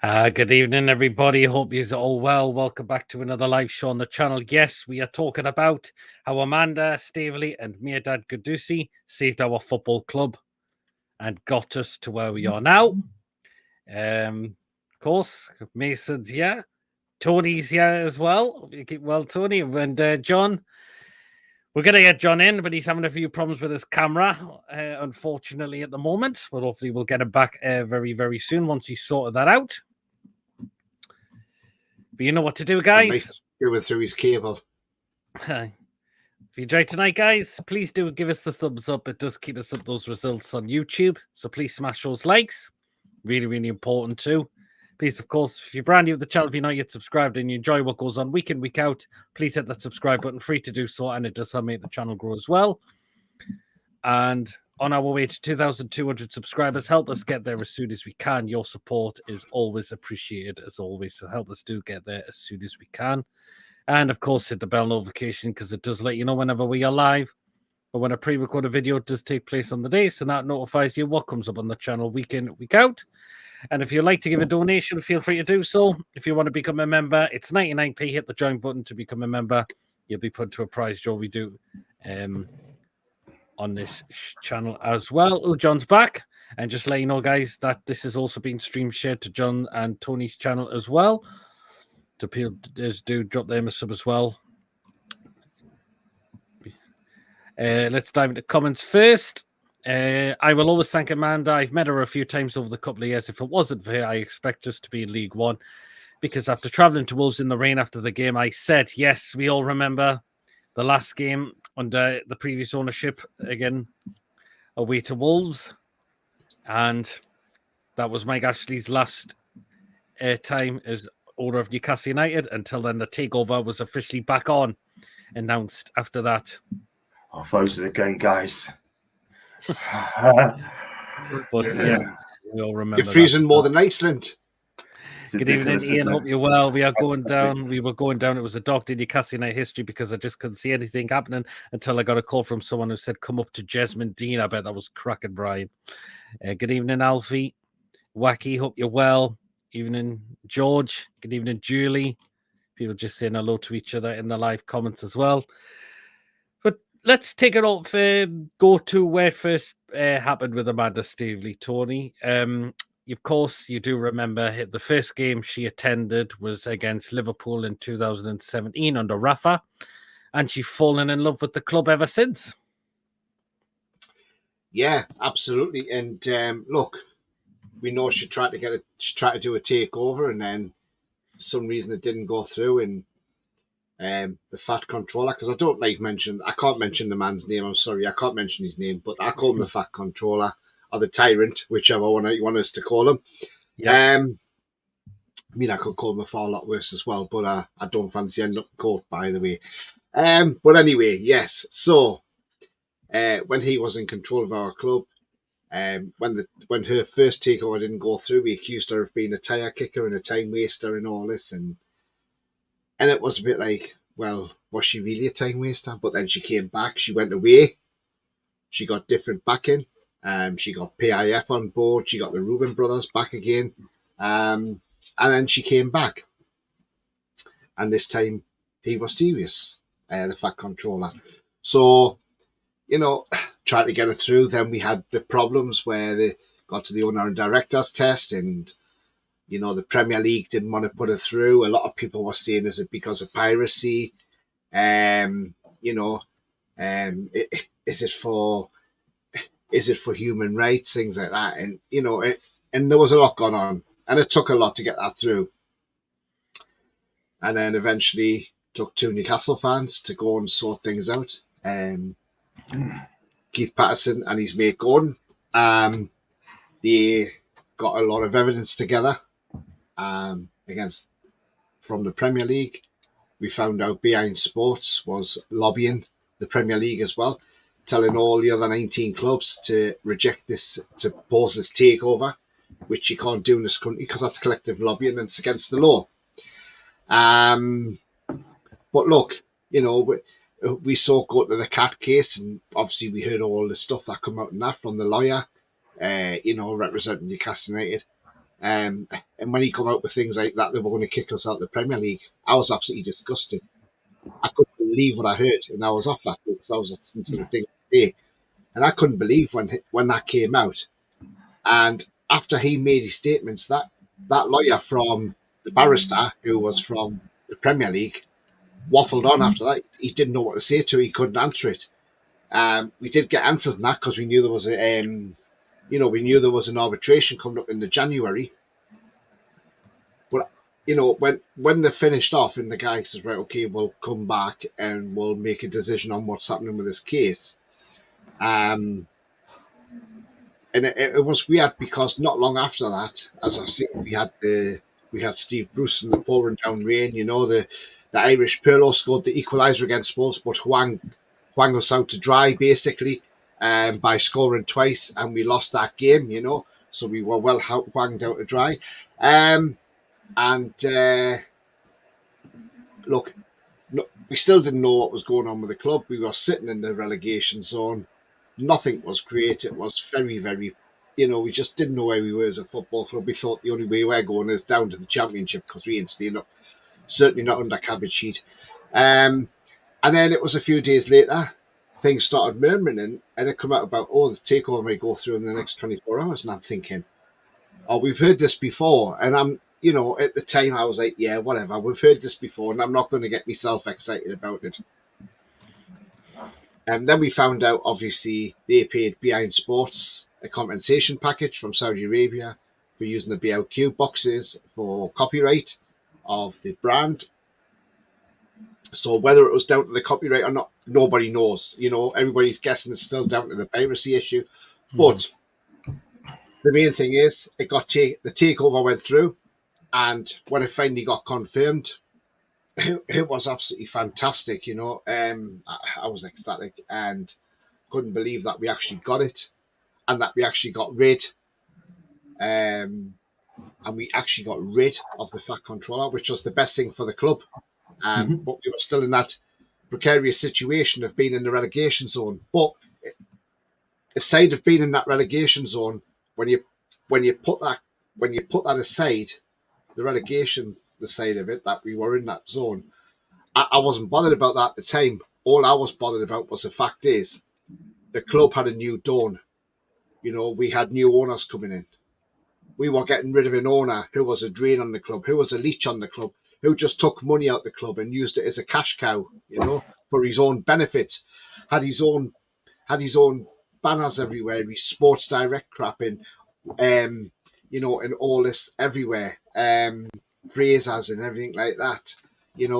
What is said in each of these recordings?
Good evening, everybody. Hope you're all well. Welcome back to another live show on the channel. Yes, we are talking about how Amanda Staveley and Mehrdad saved our football club and got us to where we are now. Of course, Mason's here. Tony's here as well. You keep well, Tony. And John. We're going to get John in, but he's having a few problems with his camera, unfortunately, at the moment. But hopefully we'll get him back very, very soon once he's sorted that out. But you know what to do, guys. Going through his cable. If you enjoyed tonight, guys, please do give us the thumbs up. It does keep us up those results on YouTube. So please smash those likes. Really, really important too. Please, of course, if you're brand new to the channel, if you're not yet subscribed and you enjoy what goes on week in, week out, please hit that subscribe button, free to do so, and it does help make the channel grow as well. And on our way to 2,200 subscribers, help us get there as soon as we can. Your support is always appreciated, as always, so help us do get there as soon as we can. And, of course, hit the bell notification because it does let you know whenever we are live or when a pre-recorded video does take place on the day, so that notifies you what comes up on the channel week in, week out. And if you'd like to give a donation, feel free to do so. If you want to become a member, it's 99p. Hit the join button to become a member. You'll be put to a prize draw we do on this channel as well. Oh, John's back. And just let you know, guys, that this has also been stream shared to John and Tony's channel as well. So people do drop them a sub as well. Let's dive into comments first. I will always thank Amanda. I've met her a few times over the couple of years. If it wasn't for her, I expect us to be in League One. Because after travelling to Wolves in the rain after the game, I said, yes, we all remember the last game under the previous ownership, again, away to Wolves. And that was Mike Ashley's last time as owner of Newcastle United. Until then, the takeover was officially back on, announced after that. I'll close it again, guys. But we all remember. You're freezing more than Iceland. Good evening, Ian. Hope you're well. We are going down. We were going down. It was a dark day in Newcastle United history because I just couldn't see anything happening until I got a call from someone who said, come up to Jesmond Dean. I bet that was cracking, Brian. Good evening, Alfie. Wacky, hope you're well. Evening, George. Good evening, Julie. People just saying hello to each other in the live comments as well. Let's take it off. Go to where it first happened with Amanda Staveley, Tony. Of course, you do remember the first game she attended was against Liverpool in 2017 under Rafa, and she's fallen in love with the club ever since. Yeah, absolutely. And look, we know she tried to do a takeover, and then for some reason it didn't go through. And the Fat Controller, because I can't mention the man's name. I'm sorry, I can't mention his name, but I call him the Fat Controller or the Tyrant, whichever one you want us to call him. Yeah. I mean, I could call him a far lot worse as well, but I don't fancy ending up in court, by the way. But anyway, yes. So when he was in control of our club, when her first takeover didn't go through, we accused her of being a tire kicker and a time waster and all this, and it was a bit like, well, was she really a time waster? But then she came back. She went away. She got different backing. She got PIF on board. She got the Reuben brothers back again. And then she came back. And this time he was serious, the Fat Controller. So, tried to get her through. Then we had the problems where they got to the owner and directors test, and the Premier League didn't want to put it through. A lot of people were saying, is it because of piracy? Is it for human rights? Things like that. And, and there was a lot going on. And it took a lot to get that through. And then eventually took 2 Newcastle fans to go and sort things out. Keith Patterson and his mate Gordon. They got a lot of evidence together. From the Premier League. We found out Behind Sports was lobbying the Premier League as well, telling all the other 19 clubs to reject this, to pause this takeover, which you can't do in this country because that's collective lobbying and it's against the law. But look, we saw go to the cat case, and obviously we heard all the stuff that come out in that from the lawyer, representing Newcastle United. And when he come out with things like that, they were going to kick us out of the Premier League. I was absolutely disgusted. I couldn't believe what I heard, and I was off that because I was listening to the thing today, and I couldn't believe when that came out. And after he made his statements, that lawyer from the barrister who was from the Premier League waffled on after that. He didn't know what to say to it. He couldn't answer it. We did get answers in that because we knew there was we knew there was an arbitration coming up in the January. But when they finished off, and the guy says, right, okay, we'll come back and we'll make a decision on what's happening with this case. And it was weird because not long after that, as I've seen, we had Steve Bruce in the pouring down rain. The Irish Pirlo scored the equaliser against Wolves, but Hwang us out to dry basically by scoring twice, and we lost that game. So we were well hwanged out to dry. Look, we still didn't know what was going on with the club. We were sitting in the relegation zone. Nothing was great. It was very, very, we just didn't know where we were as a football club. We thought the only way we're going is down to the Championship because we ain't staying up. Certainly not under cabbage sheet. And then it was a few days later, things started murmuring, and it come out about, the takeover may go through in the next 24 hours. And I'm thinking, we've heard this before. And I'm, at the time I was like, yeah, whatever. We've heard this before, and I'm not going to get myself excited about it. And then we found out, obviously, they paid Behind Sports a compensation package from Saudi Arabia for using the BLQ boxes for copyright of the brand. So whether it was down to the copyright or not, nobody knows. Everybody's guessing it's still down to the piracy issue. But the main thing is, the takeover went through, and when it finally got confirmed, it was absolutely fantastic. I was ecstatic and couldn't believe that we actually got it, and that we actually got rid. And we actually got rid of the Fat Controller, which was the best thing for the club. But we were still in that precarious situation of being in the relegation zone. But aside of being in that relegation zone, when you put that aside, the relegation, the side of it, that we were in that zone, I wasn't bothered about that at the time. All I was bothered about was the fact is the club had a new dawn. We had new owners coming in. We were getting rid of an owner who was a drain on the club, who was a leech on the club, who just took money out the club and used it as a cash cow, for his own benefits. Had his own banners everywhere, his Sports Direct crap in, and all this everywhere, phrases and everything like that,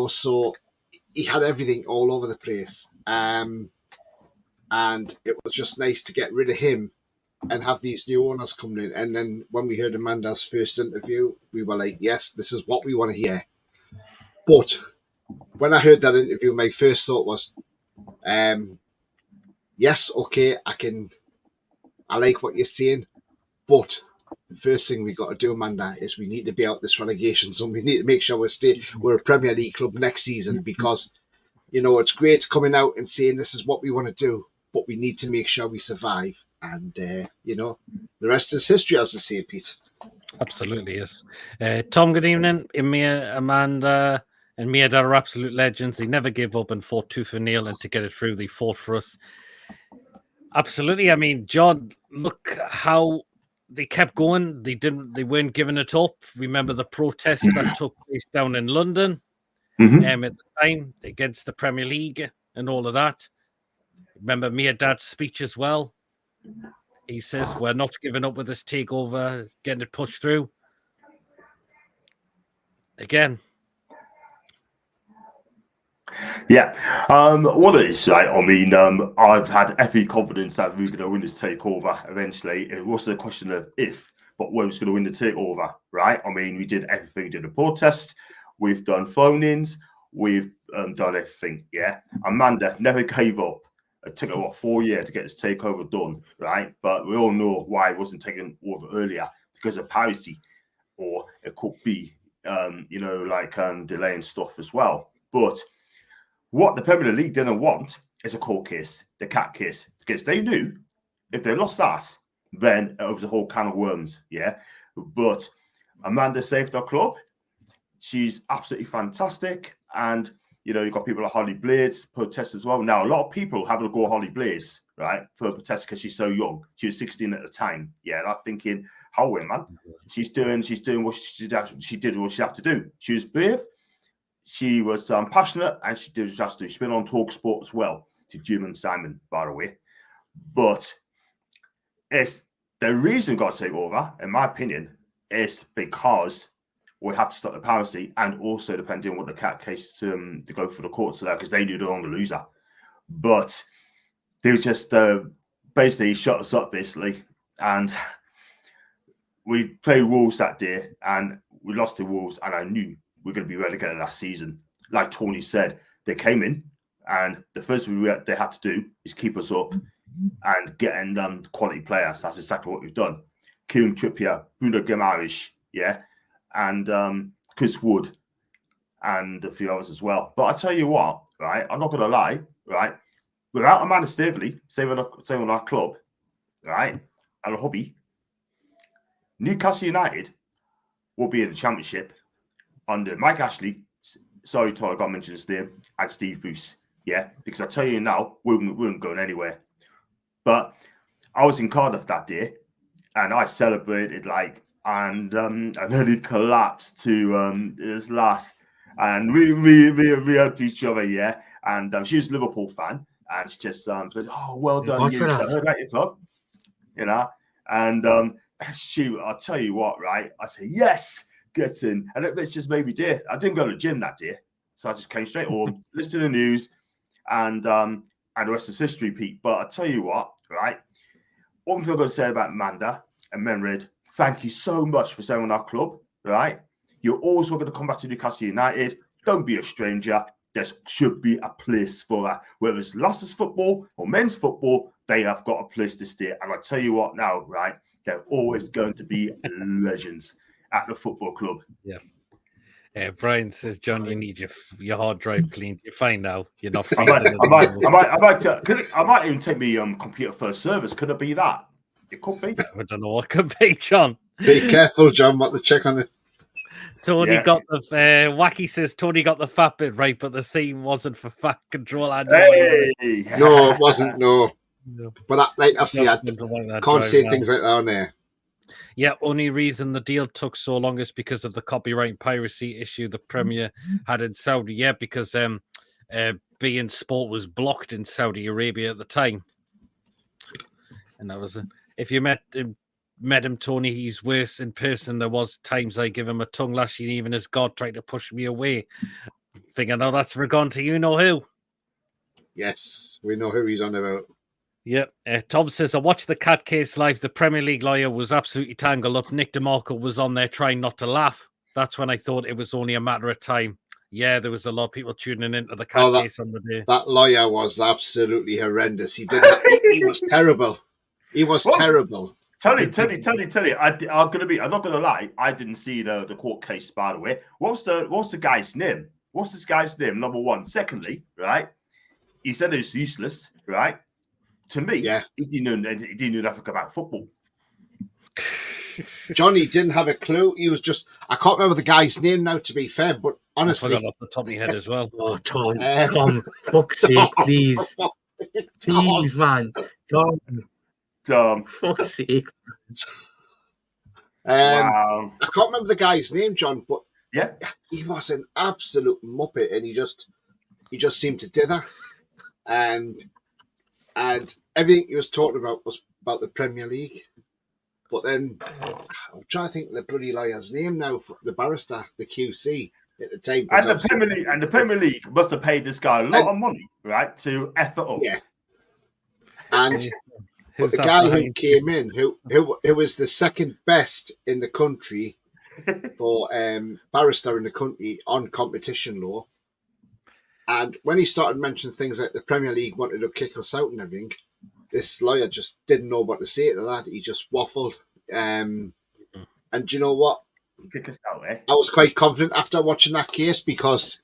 so he had everything all over the place. And it was just nice to get rid of him and have these new owners coming in. And then when we heard Amanda's first interview, we were like, yes, this is what we want to hear. But when I heard that interview, my first thought was, yes, okay, I like what you're saying, but the first thing we got to do, Amanda, is we need to be out this relegation zone. We need to make sure we're a Premier League club next season, because it's great coming out and saying this is what we want to do, but we need to make sure we survive. And the rest is history, as they say, Pete. Absolutely, yes. Tom, good evening. Emir, Amanda, and Mehrdad are absolute legends. They never gave up and fought tooth and nail, and to get it through, they fought for us. Absolutely. I mean, John, look how they kept going. They weren't giving it up. Remember the protests that took place down in London at the time against the Premier League and all of that. Remember Mehrdad's speech as well. He says, we're not giving up with this takeover, getting it pushed through. Again. Yeah. What it is, right? I mean, I've had every confidence that we're going to win this takeover eventually. It wasn't a question of if, but when was going to win the takeover, right? I mean, we did everything. We did a protest. We've done phone-ins. We've done everything, yeah? Amanda never gave up. It took a 4 years to get this takeover done, right? But we all know why it wasn't taken over earlier, because of piracy, or it could be, delaying stuff as well. But what the Premier League didn't want is a court case, the cat case, because they knew if they lost that, then it was a whole can of worms, yeah? But Amanda saved our club. She's absolutely fantastic. And, you know, you've got people like Holly Blades protest as well. Now, a lot of people have a go at Holly Blades, right, for protest because she's so young. She was 16 at the time. Yeah, and I'm thinking, how man? She's doing what she did what she had to do. She was brave. She was passionate, and she did what she has to do. She's been on Talk Sport as well, to Jim and Simon, by the way. But it's the reason got to take over, in my opinion, is because we have to stop the piracy, and also depending on what the cat case to go for the courts there, because they knew they were on the loser. But they just basically shut us up, basically, and we played Wolves that day, and we lost to Wolves, and I knew we were going to be relegated last season. Like Tony said, they came in, and the first thing they had to do is keep us up and getting quality players. That's exactly what we've done. Kieran Trippier, Bruno Guimaraes, yeah, and Chris Wood, and a few others as well. But I tell you what, right, I'm not going to lie, right, without Amanda Staveley saving our club, right, and a hubby, Newcastle United will be in the Championship under Mike Ashley, sorry, Todd, I got to mention his name, and Steve Bruce, yeah, because I tell you now, we weren't going anywhere. But I was in Cardiff that day, and I celebrated and then he collapsed to his last, and we helped each other, yeah. And she was a Liverpool fan, and she just said, "Oh, well done, you." I heard about your club, you know. And I'll tell you what, right? I said, "Yes, get in," and it's just made me day. I didn't go to the gym that day, so I just came straight home, listened to the news, and the rest is history, Pete. But I tell you what, right? One thing I've got to say about Amanda and Mehrdad, thank you so much for saving our club, right? You're always welcome to come back to Newcastle United. Don't be a stranger. There should be a place for that. Whether it's lasses football or men's football, they have got a place to stay. And I tell you what now, right? They're always going to be legends at the football club. Yeah. Brian says, John, you need your hard drive cleaned. You're fine now. You're not. I might even take me computer first service. Could it be that? It could be. I don't know what could be, John. Be careful, John. What to check on it. Tony got the Wacky says Tony got the fat bit right, but the scene wasn't for fat control. Hey. No, it wasn't. No. But I can't say things like that on there. Yeah, only reason the deal took so long is because of the copyright piracy issue the Premier had in Saudi. Yeah, because being sport was blocked in Saudi Arabia at the time. And that was if you met him, Tony, he's worse in person. There was times I give him a tongue lashing, even as God tried to push me away. Thinking, no, that's for gone to you know who. Yes, we know who he's on about. Yep. Tom says, I watched the cat case live. The Premier League lawyer was absolutely tangled up. Nick DeMarco was on there trying not to laugh. That's when I thought it was only a matter of time. Yeah, there was a lot of people tuning into the cat case on the day. That lawyer was absolutely horrendous. He did. He was terrible. He was terrible. Tony. I'm not gonna lie. I didn't see the court case, by the way. What's the guy's name? What's this guy's name? Number one. Secondly, right? He said it's useless, right? To me, he didn't know nothing about football. Johnny didn't have a clue. He was just, I can't remember the guy's name now, to be fair, but honestly. I forgot off the top of my head as well. Oh, Tom, fuck's sake, please. Please, man. Tom. Fuck's sake. Wow. I can't remember the guy's name, John, but yeah, he was an absolute muppet, and he just seemed to dither. And everything he was talking about was about the Premier League. But then I'm trying to think of the bloody lawyer's name now, for the barrister, the QC at the time. And the Premier League must have paid this guy a lot of money, right, to F it up. Yeah. And but the guy who came in, who was the second best in the country for barrister in the country on competition law. And when he started mentioning things like the Premier League wanted to kick us out and everything, this lawyer just didn't know what to say to that. He just waffled. And do you know what? Kick us out, eh? I was quite confident after watching that case because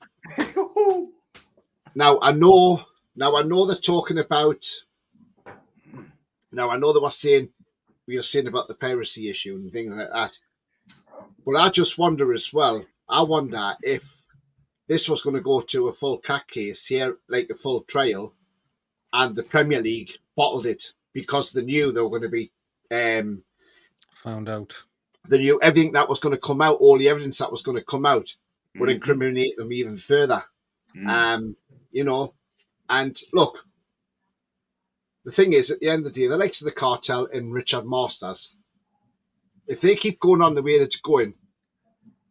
now I know they're talking about. Now I know they were saying about the piracy issue and things like that. But I just wonder as well, I wonder if this was going to go to a full cat case here, like a full trial, and the Premier League bottled it because they knew they were going to be found out. They knew everything that was going to come out, all the evidence that was going to come out would incriminate them even further. You know, and look, the thing is, at the end of the day, the likes of the cartel and Richard Masters, if they keep going on the way they're going,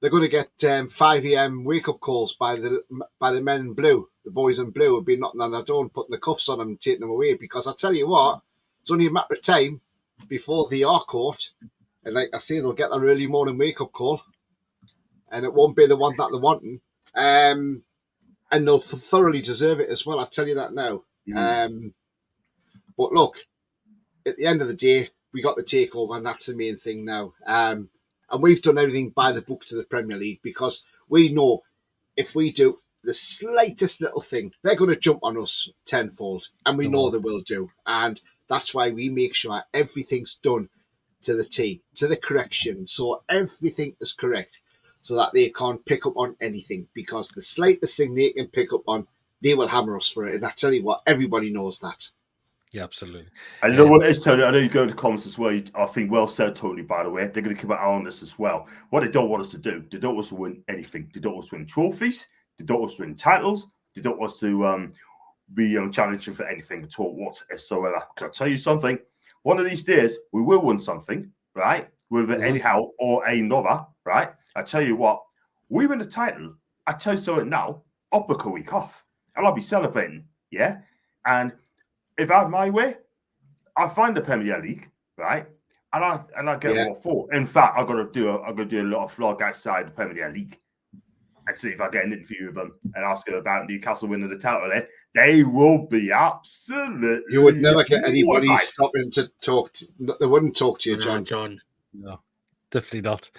they're going to get 5 a.m. wake-up calls by the men in blue. The boys in blue will be knocking on their door and putting the cuffs on them and taking them away. Because I tell you what, it's only a matter of time before they are caught. And like I say, they'll get their early morning wake-up call. And it won't be the one that they're wanting. And they'll thoroughly deserve it as well. I'll tell you that now. But look, at the end of the day, we got the takeover, and that's the main thing now. And we've done everything by the book to the Premier League because we know if we do the slightest little thing, they're going to jump on us tenfold. And we know they will do. And that's why we make sure everything's done to the T, to the correction. So everything is correct so that they can't pick up on anything. Because the slightest thing they can pick up on, they will hammer us for it. And I tell you what, everybody knows that. Yeah, absolutely. I know what it is, Tony. I know you go to comments as well. I think well said, Tony, by the way. They're going to keep an eye on this as well. What they don't want us to do, they don't want us to win anything. They don't want us to win trophies. They don't want us to win titles. They don't want us to be challenging for anything at all whatsoever. Because I'll tell you something. One of these days, we will win something, right? Whether anyhow or another, right? I tell you what, we win the title. I tell you something now, I'll book a week off. And I'll be celebrating, yeah? And if I had my way, I find the Premier League, right? And I get what for. In fact, I'm gonna do a lot of vlog outside the Premier League and see if I get an interview with them and ask them about Newcastle winning the title. They will be absolutely. You would never get anybody stopping to talk. They wouldn't talk to you, John. No, definitely not.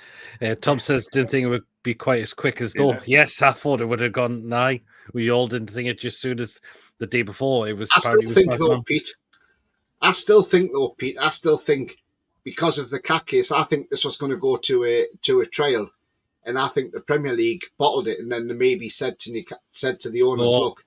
Tom says, didn't think it would be quite as quick as though. Yes, I thought it would have gone nigh. We all didn't think it just soon as the day before. It was. I still think though, Pete. I still think because of the cat case, I think this was going to go to a trial, and I think the Premier League bottled it, and then they maybe said to the owners, "Look,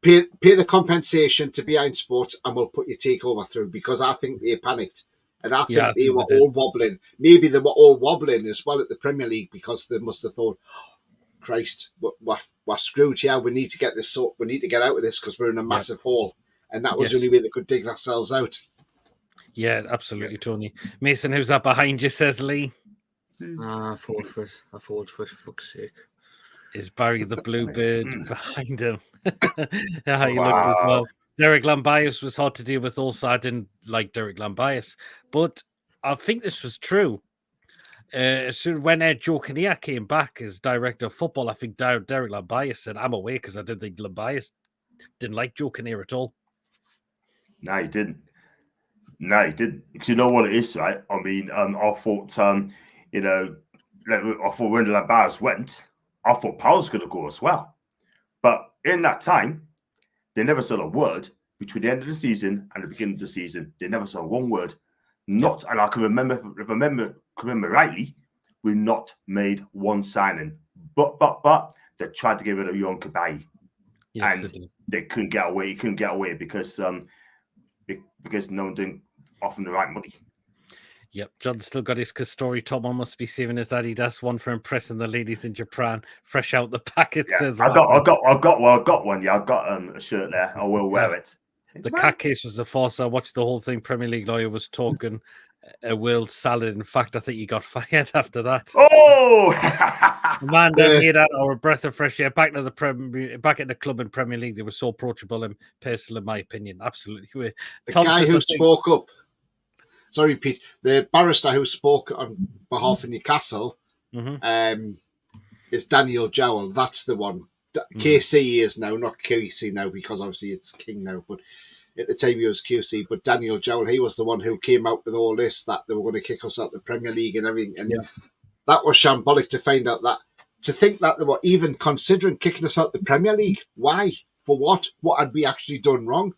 pay the compensation to Behind Sports, and we'll put your takeover through." Because I think they panicked, and I think they were all wobbling. Maybe they were all wobbling as well at the Premier League because they must have thought, Christ, we're screwed here. We need to get this. We need to get out of this because we're in a massive hole, and that was the only way they could dig themselves out. Yeah, absolutely, Tony. Mason, who's that behind you? Says Lee. I fought for fuck's sake. Is Barry the Bluebird behind him? How you looked as well. Derek Lambias was hard to deal with. Also, I didn't like Derek Lambias, but I think this was true. When Joe Kinnear came back as director of football, I think Derek Lambias said, "I'm away," because I didn't think Lambias didn't like Joe Kinnear at all. No, he didn't. Because you know what it is, right? I mean, I thought, I thought when Lambias went, I thought Powell was going to go as well. But in that time, they never said a word between the end of the season and the beginning of the season. They never said one word. And I can remember, if I remember rightly, we not made one signing. But they tried to give it a young Kabai. Yes, and they couldn't get away. He couldn't get away because no one didn't offer him the right money. Yep, John's still got his Castori. Tom must be saving his Adidas one for impressing the ladies in Japan. Fresh out the packet, says. I got one. Yeah, I got a shirt there. I will wear it. The cat case was a farce. I watched the whole thing. Premier League lawyer was talking a world salad. In fact, I think he got fired after that. Oh, Amanda Mehrdad, or a breath of fresh air. Back at the club in Premier League, they were so approachable and personal, in my opinion. Absolutely. The guy who spoke up. Sorry, Pete. The barrister who spoke on behalf of Newcastle is Daniel Jowell. That's the one. KC is now, not QC now, because obviously it's King now. But at the time he was QC. But Daniel Jowell, he was the one who came out with all this, that they were going to kick us out the Premier League and everything. And that was shambolic to find out that, to think that they were even considering kicking us out the Premier League. Why? For what? What had we actually done wrong?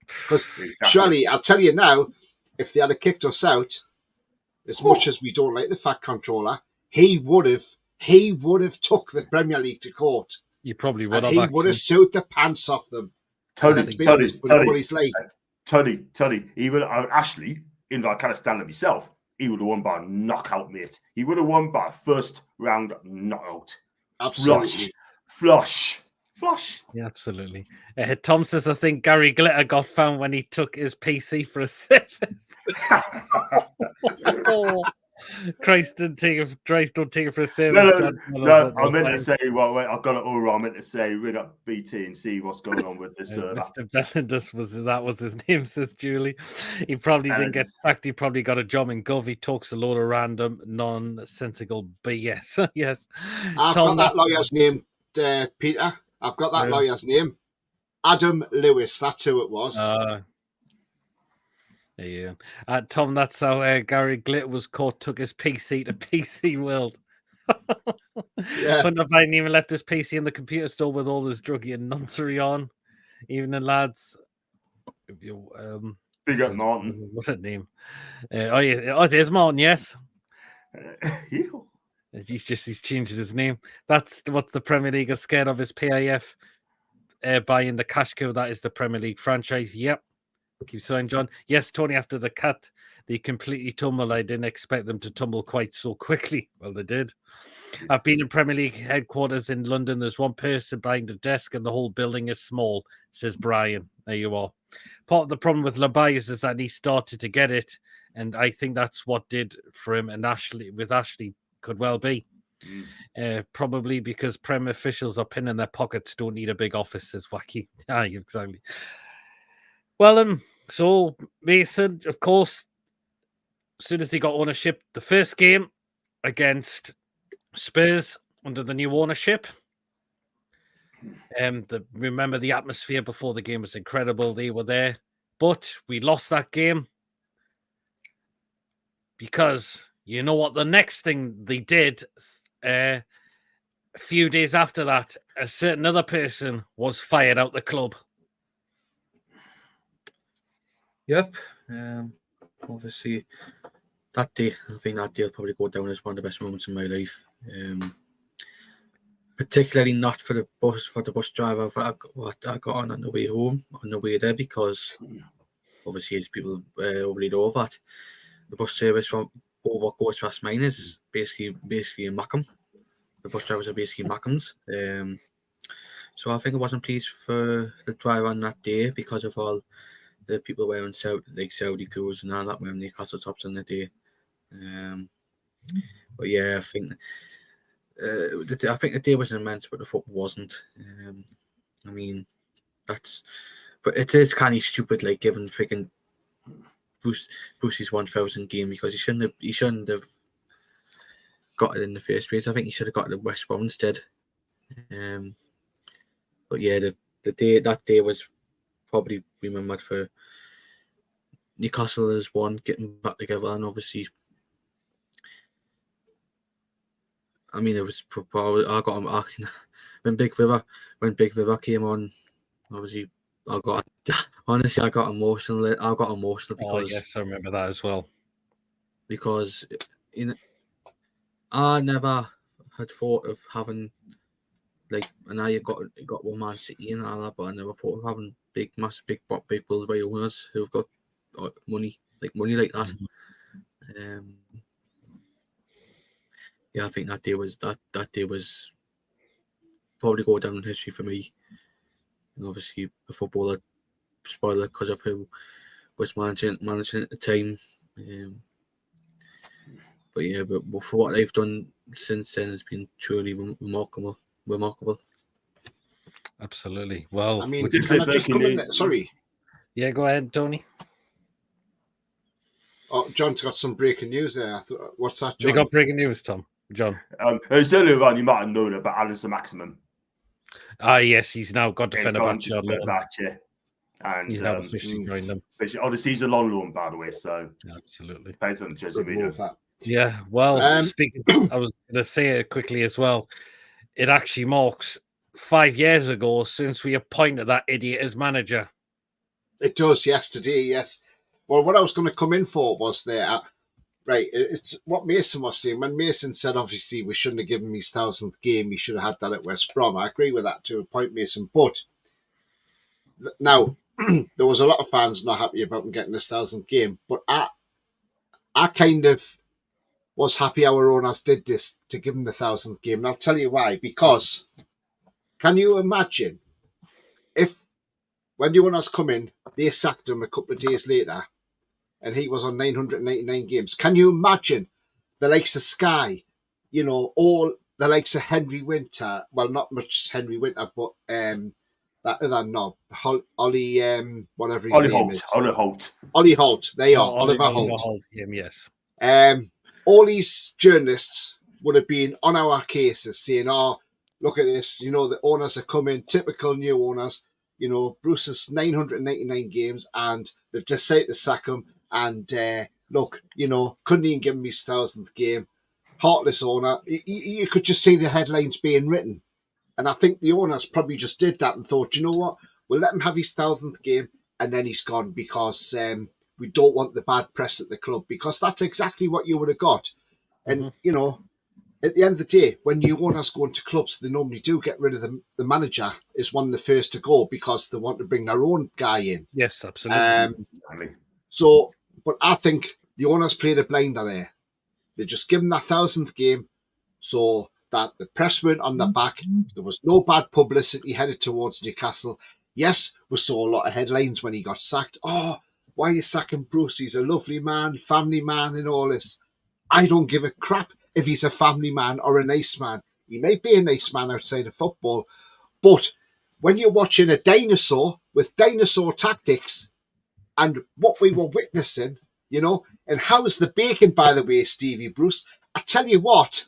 Because surely, I'll tell you now, if they had kicked us out, as much as we don't like the Fat Controller, he would have took the Premier League to court. You probably would And have. he would have sued the pants off them. Let's be honest, we know what he's like. Tony, even Ashley, in that kind of stand myself, he would have won by a knockout, mate. He would have won by a first round knockout. Absolutely. Flush. Yeah, absolutely. Tom says, I think Gary Glitter got found when he took his PC for a service. Oh, Christ, don't take it for a service. No, I meant to say, well, wait, I've got it all wrong. I meant to say, ring up BT and see what's going on with this server. Mr. Bellandus was his name, says Julie. He probably didn't get sacked. He probably got a job in Gov. He talks a load of random, nonsensical BS. Yes. I've got that lawyer's name, Peter. I've got that lawyer's name. Adam Lewis. That's who it was. Yeah. Tom, that's how Gary Glitter was caught, took his PC to PC World. Yeah. Couldn't have even left his PC in the computer store with all this druggy and nonsense on. Even the lads. Big up Martin. What a name. There's Martin, yes. He's changed his name. That's what the Premier League is scared of, is PIF buying the cash cow. That is the Premier League franchise. Yep. Keep saying, John. Yes, Tony, after the cut, they completely tumbled. I didn't expect them to tumble quite so quickly. Well, they did. I've been in Premier League headquarters in London. There's one person behind the desk and the whole building is small, says Brian. There you are. Part of the problem with Labias is that he started to get it, and I think that's what did for him. And Ashley could well be. Probably because Prem officials are pinning their pockets, don't need a big office, says Wacky. Yeah, exactly. Well, so Mason, of course, as soon as he got ownership, the first game against Spurs under the new ownership. Remember the atmosphere before the game was incredible. They were there, but we lost that game because you know what? The next thing they did, a few days after that, a certain other person was fired out the club. Yep. Obviously, that day, I think that day will probably go down as one of the best moments in my life. Particularly not for the bus driver. I got on the way home, on the way there, because obviously, as people overlaid over that, the bus service from over goes past mine is basically in Mackham. The bus drivers are basically Mackhams. So I think I wasn't pleased for the driver on that day because of all the people wearing Saudi clothes and all that, wearing Newcastle tops on the day. But yeah, I think the day was immense, but the football wasn't. I mean, but it is kind of stupid, like giving freaking Bruce's 1,000 game, because he shouldn't have got it in the first place. I think he should have got it at West Brom instead. But yeah, that day was probably remembered for Newcastle as one, getting back together, and obviously, I mean, it was probably when Big River came on. Obviously, I got emotional. I got emotional because yes, I remember that as well. Because I never had thought of having, like, I know you got one Man City and all that, but I never thought of having massive big build-by owners who've got money like that. Yeah, I think that day was probably go down in history for me. And obviously, the footballer spoiler because of who was managing at the time. But yeah, but for what they've done since then has been truly remarkable. Absolutely. Well, I mean, can I just come in there? Sorry. Yeah, go ahead, Tony. Oh, John's got some breaking news there. What's that, John? We got breaking news, John. It's only one you might have known about Alison Maximum. Yes, he's now got to Fenerbahce. And he's now officially joined them. On the season long loan, by the way. So absolutely. Based on Jose Mourinho. Yeah, well, speaking, I was going to say it quickly as well. It actually marks 5 years ago since we appointed that idiot as manager. It does, yesterday, yes. Well, what I was going to come in for was there, right, it's what Mason was saying. When Mason said, obviously, we shouldn't have given him his 1000th game, he should have had that at West Brom. I agree with that to a point, Mason. But now, there was a lot of fans not happy about him getting his 1000th game. But I kind of was happy our owners did this to give him the 1000th game. And I'll tell you why. Because can you imagine if when the owners come in, they sacked him a couple of days later and he was on 999 games? Can you imagine the likes of Sky, you know, all the likes of Henry Winter? Well, not much Henry Winter, but that other knob, Ollie, whatever his name is. Ollie Holt. Ollie Holt. They are. Oliver Holt. Yes. All these journalists would have been on our cases saying, oh, look at this, you know, the owners are coming, typical new owners, you know, Bruce's 999 games and they've decided to sack him. And look, you know, couldn't even give him his 1000th game. Heartless owner. You could just see the headlines being written. And I think the owners probably just did that and thought, you know what, we'll let him have his 1000th game and then he's gone because we don't want the bad press at the club, because that's exactly what you would have got. And, you know, at the end of the day, when new owners go into clubs, they normally do get rid of the manager is one of the first to go because they want to bring their own guy in. Yes, absolutely. So, but I think the owners played a blinder there. They just give him that 1000th game so that the press weren't on their back. There was no bad publicity headed towards Newcastle. Yes, we saw a lot of headlines when he got sacked. Oh, why are you sacking Bruce? He's a lovely man, family man and all this. I don't give a crap if he's a family man or a nice man. He may be a nice man outside of football, but when you're watching a dinosaur with dinosaur tactics and what we were witnessing, you know, and how's the bacon, by the way, Stevie Bruce? I tell you what,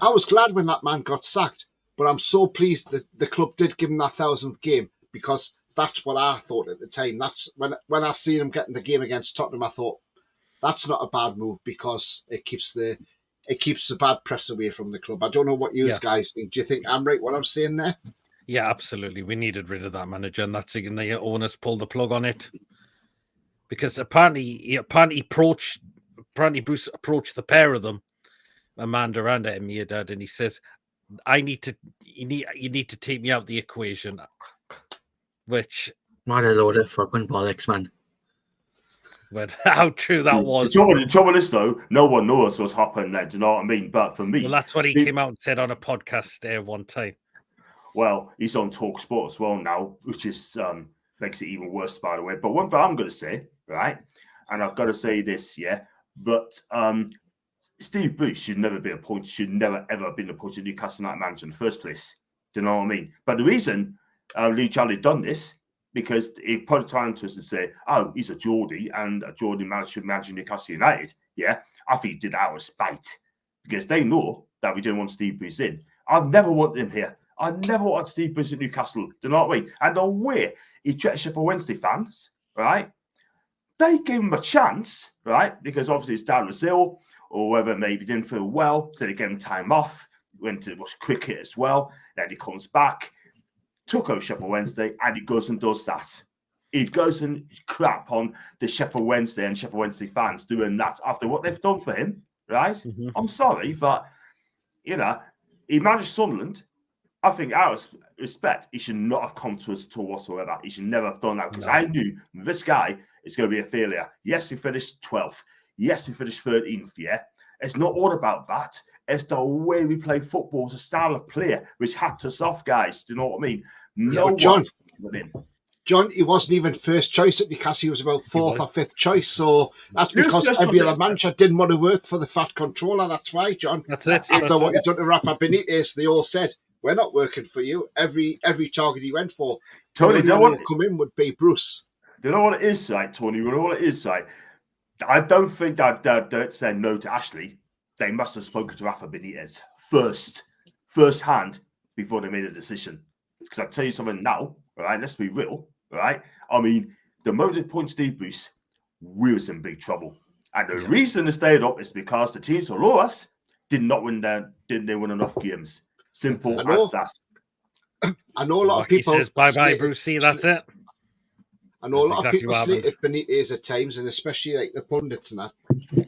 I was glad when that man got sacked, but I'm so pleased that the club did give him that 1000th game, because that's what I thought at the time. That's when I seen him getting the game against Tottenham, I thought that's not a bad move because it keeps the bad press away from the club. I don't know what you guys think. Do you think I'm right what I'm saying there? Yeah, absolutely. We needed rid of that manager, and that's again the owners pulled the plug on it because apparently Bruce approached the pair of them, Amanda and Mehrdad, and he says, you need to take me out the equation. Which what a load of fucking bollocks, man. But how true that was. The trouble is, though, no one knows what's happened there. Do you know what I mean? But for me, well, that's what he came out and said on a podcast there one time. Well, he's on Talk Sport as well now, which is makes it even worse, by the way. But one thing I'm going to say, right, and I've got to say this, but Steve Bruce should never be appointed. Should never ever have been appointed Newcastle United manager in the first place. Do you know what I mean? But the reason Lee Charlie done this, because he put a time to us and say, oh, he's a Geordie and a Geordie man should manage Newcastle United. Yeah, I think he did that out of spite because they know that we didn't want Steve Bruce in. I've never wanted him here. I never wanted Steve Bruce at Newcastle. Do you know what I mean? And the way he treated Sheffield Wednesday fans, right? They gave him a chance, right? Because obviously his dad was ill or whether maybe didn't feel well. So they gave him time off, went to watch cricket as well. Then he comes back. Took over Sheffield Wednesday and he goes and does that. He goes and crap on the Sheffield Wednesday and Sheffield Wednesday fans doing that after what they've done for him, right? Mm-hmm. I'm sorry, but, you know, he managed Sunderland. I think out of respect, he should not have come to us at all whatsoever. He should never have done that because I knew this guy is going to be a failure. Yes, we finished 12th. Yes, we finished 13th, It's not all about that. It's the way we play football. It's a style of player which hacked us off, guys. Do you know what I mean? No, John, he wasn't even first choice at Newcastle. He was about fourth or fifth choice. So that's because every other manager didn't want to work for the fat controller. That's why, John. That's it. After what you've done to Rafa Benitez, they all said, we're not working for you. Every target he went for, Tony, the only one come in would be Bruce. Do you know what it is, right, Tony? You know what it is, right? I don't think that Dirt said no to Ashley. They must have spoken to Rafa Benitez first hand before they made a decision. Because I'll tell you something now, all right? Let's be real, all right? I mean, the moment they appointed Steve Bruce, we was in big trouble. And the reason they stayed up is because the teams below us didn't win enough games. Simple as that. I know a lot of people says bye-bye, Brucey, that's it. I know a lot of people slated Benitez at times, and especially like the pundits and that.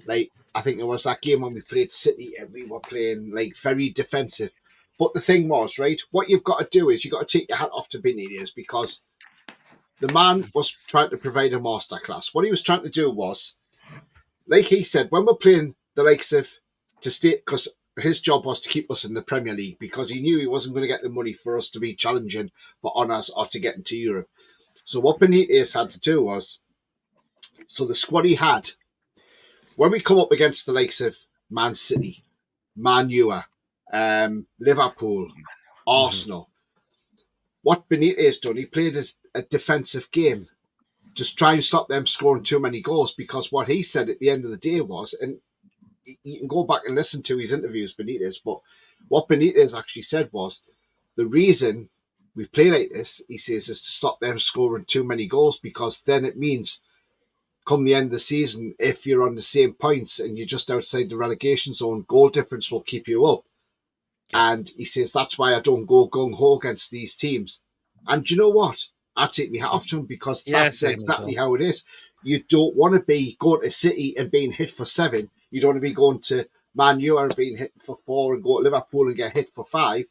Like, I think it was that game when we played City and we were playing like very defensive. But the thing was, right, what you've got to do is you've got to take your hat off to Benitez, because the man was trying to provide a masterclass. What he was trying to do was, like he said, when we're playing the likes of to stay, because his job was to keep us in the Premier League, because he knew he wasn't going to get the money for us to be challenging for honours or to get into Europe. So what Benitez had to do was, so the squad he had, when we come up against the likes of Man City, Man U, Liverpool, Arsenal, what Benitez done, he played a defensive game, just try and stop them scoring too many goals, because what he said at the end of the day was, and you can go back and listen to his interviews, Benitez, but what Benitez actually said was, the reason we play like this, he says, is to stop them scoring too many goals, because then it means come the end of the season, if you're on the same points and you're just outside the relegation zone, goal difference will keep you up. And he says, that's why I don't go gung-ho against these teams. And do you know what? I take my hat off to him, because that's exactly how it is. You don't want to be going to City and being hit for 7. You don't want to be going to Man U and being hit for 4 and go to Liverpool and get hit for 5.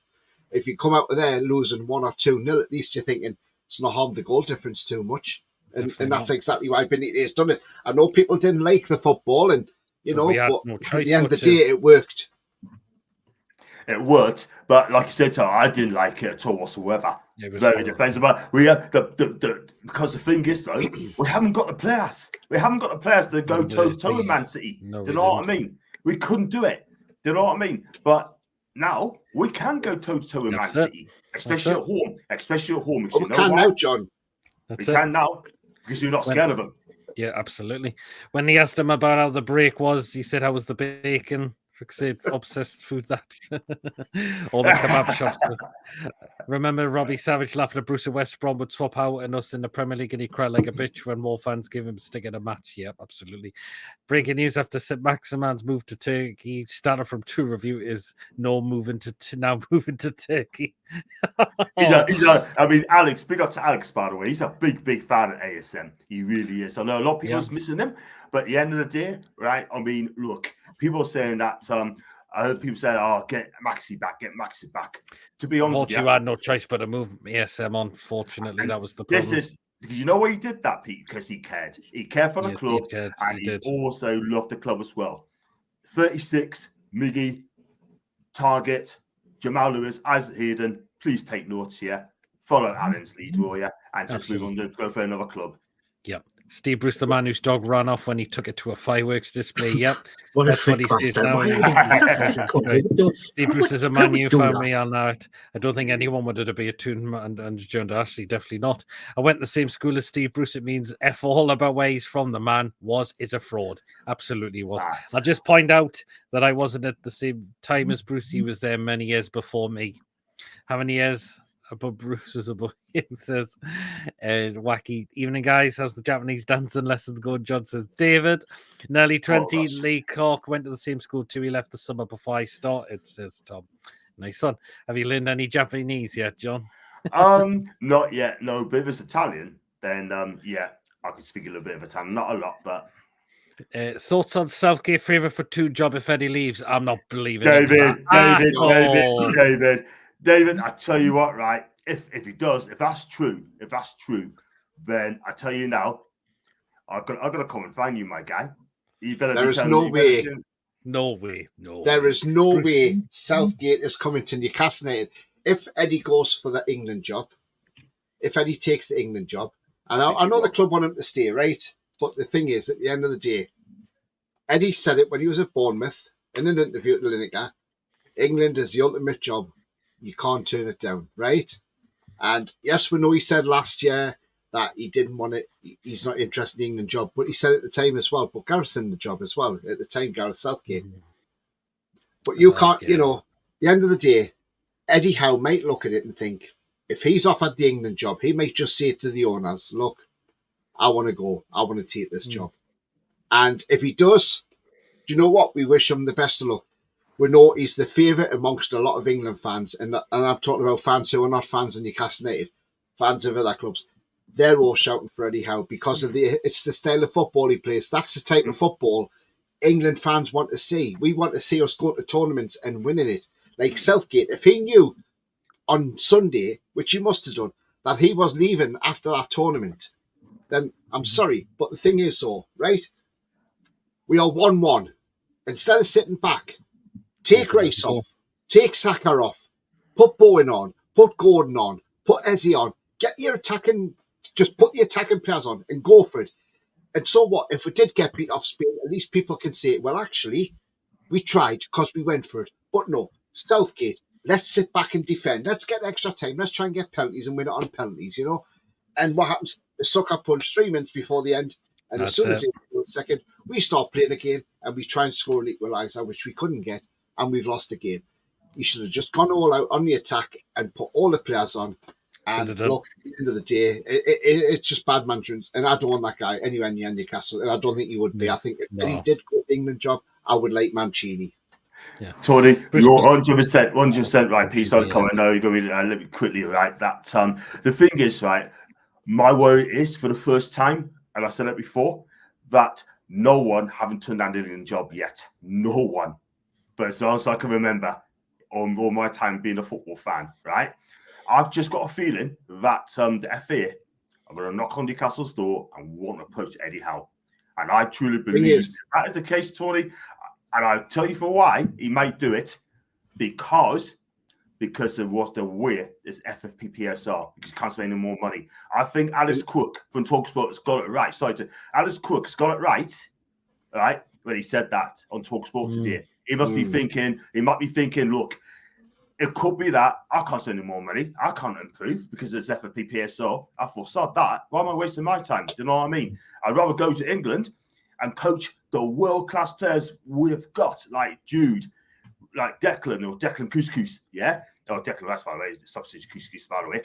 If you come out of there losing 1 or 2-0, at least you're thinking it's not harmed the goal difference too much. And that's exactly why Benitez done it. I know people didn't like the football, and but at the end of the day, it worked. It worked, but like you said, I didn't like it at all whatsoever. Very defensive. But we have because the thing is, though, we haven't got the players. We haven't got the players to go toe to toe with Man City. Do you know what I mean? We couldn't do it. Do you know what I mean? But now we can go toe to toe with Man City, especially at home. Especially at home. We can now, John. We can now, because you're not scared of them. Yeah, absolutely. When he asked him about how the break was, he said, "How was the bacon?" Said obsessed food that all the kebab shops. Remember Robbie Savage laughing at Bruce at West Brom would swap out and us in the Premier League, and he cried like a bitch when more fans gave him a stick in a match. Yep, absolutely. Breaking news after St. Maximan's move to Turkey. Started from 2 review is now moving to Turkey. I mean, Alex, big up to Alex, by the way. He's a big fan of ASM. He really is. I know a lot of people's missing him, but at the end of the day, right? I mean, look, people are saying that I heard people say, "Oh, get Maxi back." To be honest, you had no choice but to move ASM on. Fortunately, that was the problem. This is because you know why he did that, Pete? Because he cared. He cared for the club, and he also loved the club as well. 36, Miggy, Target, Jamal Lewis, Isaac Hayden. Please take notes here. Follow Alan's lead, will you? And just move on to go for another club. Yep. Steve Bruce, the man whose dog ran off when he took it to a fireworks display. Yep. That's what he says now. Steve Bruce is a Man U family on that. I don't think anyone would have been a tune and John Ashley, definitely not. I went to the same school as Steve Bruce. It means F all about where he's from. The man is a fraud. Absolutely was. I'll just point out that I wasn't at the same time as Bruce. He was there many years before me. How many years? Above Bruce was above him, says wacky evening, guys. How's the Japanese dancing lessons going? John says David, nearly 20. Lee Cork went to the same school too. He left the summer before I started, says Tom. Nice one. Have you learned any Japanese yet, John? Not yet. No, but if it's Italian, then I could speak a little bit of Italian. Not a lot, but. Thoughts on Southgate favour for 2 job if Eddie leaves? I'm not believing David, I tell you what, right? If he does, if that's true, then I tell you now, I'm gonna come and find you, my guy. There is no way. No way. There is no way Southgate is coming to Newcastle United. If Eddie goes for the England job, if Eddie takes the England job, and I know the club want him to stay, right? But the thing is, at the end of the day, Eddie said it when he was at Bournemouth in an interview at Lineker. England is the ultimate job. You can't turn it down, right? And yes, we know he said last year that he didn't want it. He's not interested in the England job, but he said at the time as well. But Gareth's in the job as well at the time, Gareth Southgate. But you can't, at the end of the day, Eddie Howe might look at it and think, if he's offered the England job, he might just say to the owners, look, I want to go. I want to take this job. And if he does, do you know what? We wish him the best of luck. We know he's the favourite amongst a lot of England fans. And I'm talking about fans who are not fans of Newcastle United, fans of other clubs. They're all shouting for Eddie Howe because of it's the style of football he plays. That's the type of football England fans want to see. We want to see us go to tournaments and winning it. Like Southgate, if he knew on Sunday, which he must have done, that he was leaving after that tournament, then I'm sorry. But the thing is, so, right? We are 1-1. Instead of sitting back, take Rice off, take Saka off, put Bowen on, put Gordon on, put Eze on, get your attacking, just put the attacking players on and go for it. And so what? If we did get beat off Spain, at least people can say, well, actually, we tried because we went for it. But no, Southgate, let's sit back and defend. Let's get extra time. Let's try and get penalties and win it on penalties, you know? And what happens? The sucker punch 3 minutes before the end. And as soon as it goes second, we start playing again and we try and score an equaliser, which we couldn't get, and we've lost the game. You should have just gone all out on the attack and put all the players on. And look, at the end of the day, it's just bad management. And I don't want that guy anywhere near Newcastle. And I don't think he would be. I think if he did go to the England job, I would like Mancini. Yeah. Tony, you're 100% right. Peace out comment. No, you're going to be a little bit quickly, right? That the thing is, right, my worry is for the first time, and I said it before, that no one haven't turned down the England job yet. No one. But as long as I can remember, on all my time being a football fan, right? I've just got a feeling that the FA are going to knock on Newcastle's door and want to poach Eddie Howe. And I truly believe that is the case, Tony. And I'll tell you for why he might do it. Because of what the way is FFP-PSR, because he can't spend any more money. I think Alice Cook from TalkSport has got it right. Alice Cook has got it right, when he said that on TalkSport today. He must be thinking, look, it could be that I can't spend any more money. I can't improve because it's FFP-PSR. I foresaw that. Why am I wasting my time? Do you know what I mean? I'd rather go to England and coach the world-class players we've got, like Jude, like Declan Couscous, yeah? Oh, Declan, that's by the way, substitute Couscous, by the way.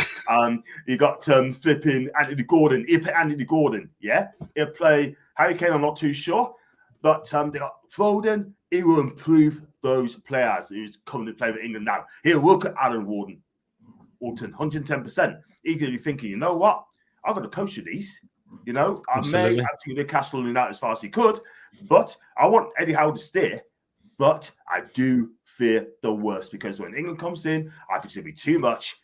You got flipping Anthony Gordon. He'll play Anthony Gordon, yeah? He'll play Harry Kane, I'm not too sure. But they got Foden. He will improve those players who's coming to play with England now. He'll work at Alan Walton, 110%. He's going to be thinking, you know what? I'm going to coach these. You know, I may have to Newcastle United as far as he could, but I want Eddie Howe to stay. But I do fear the worst because when England comes in, I think it's going to be too much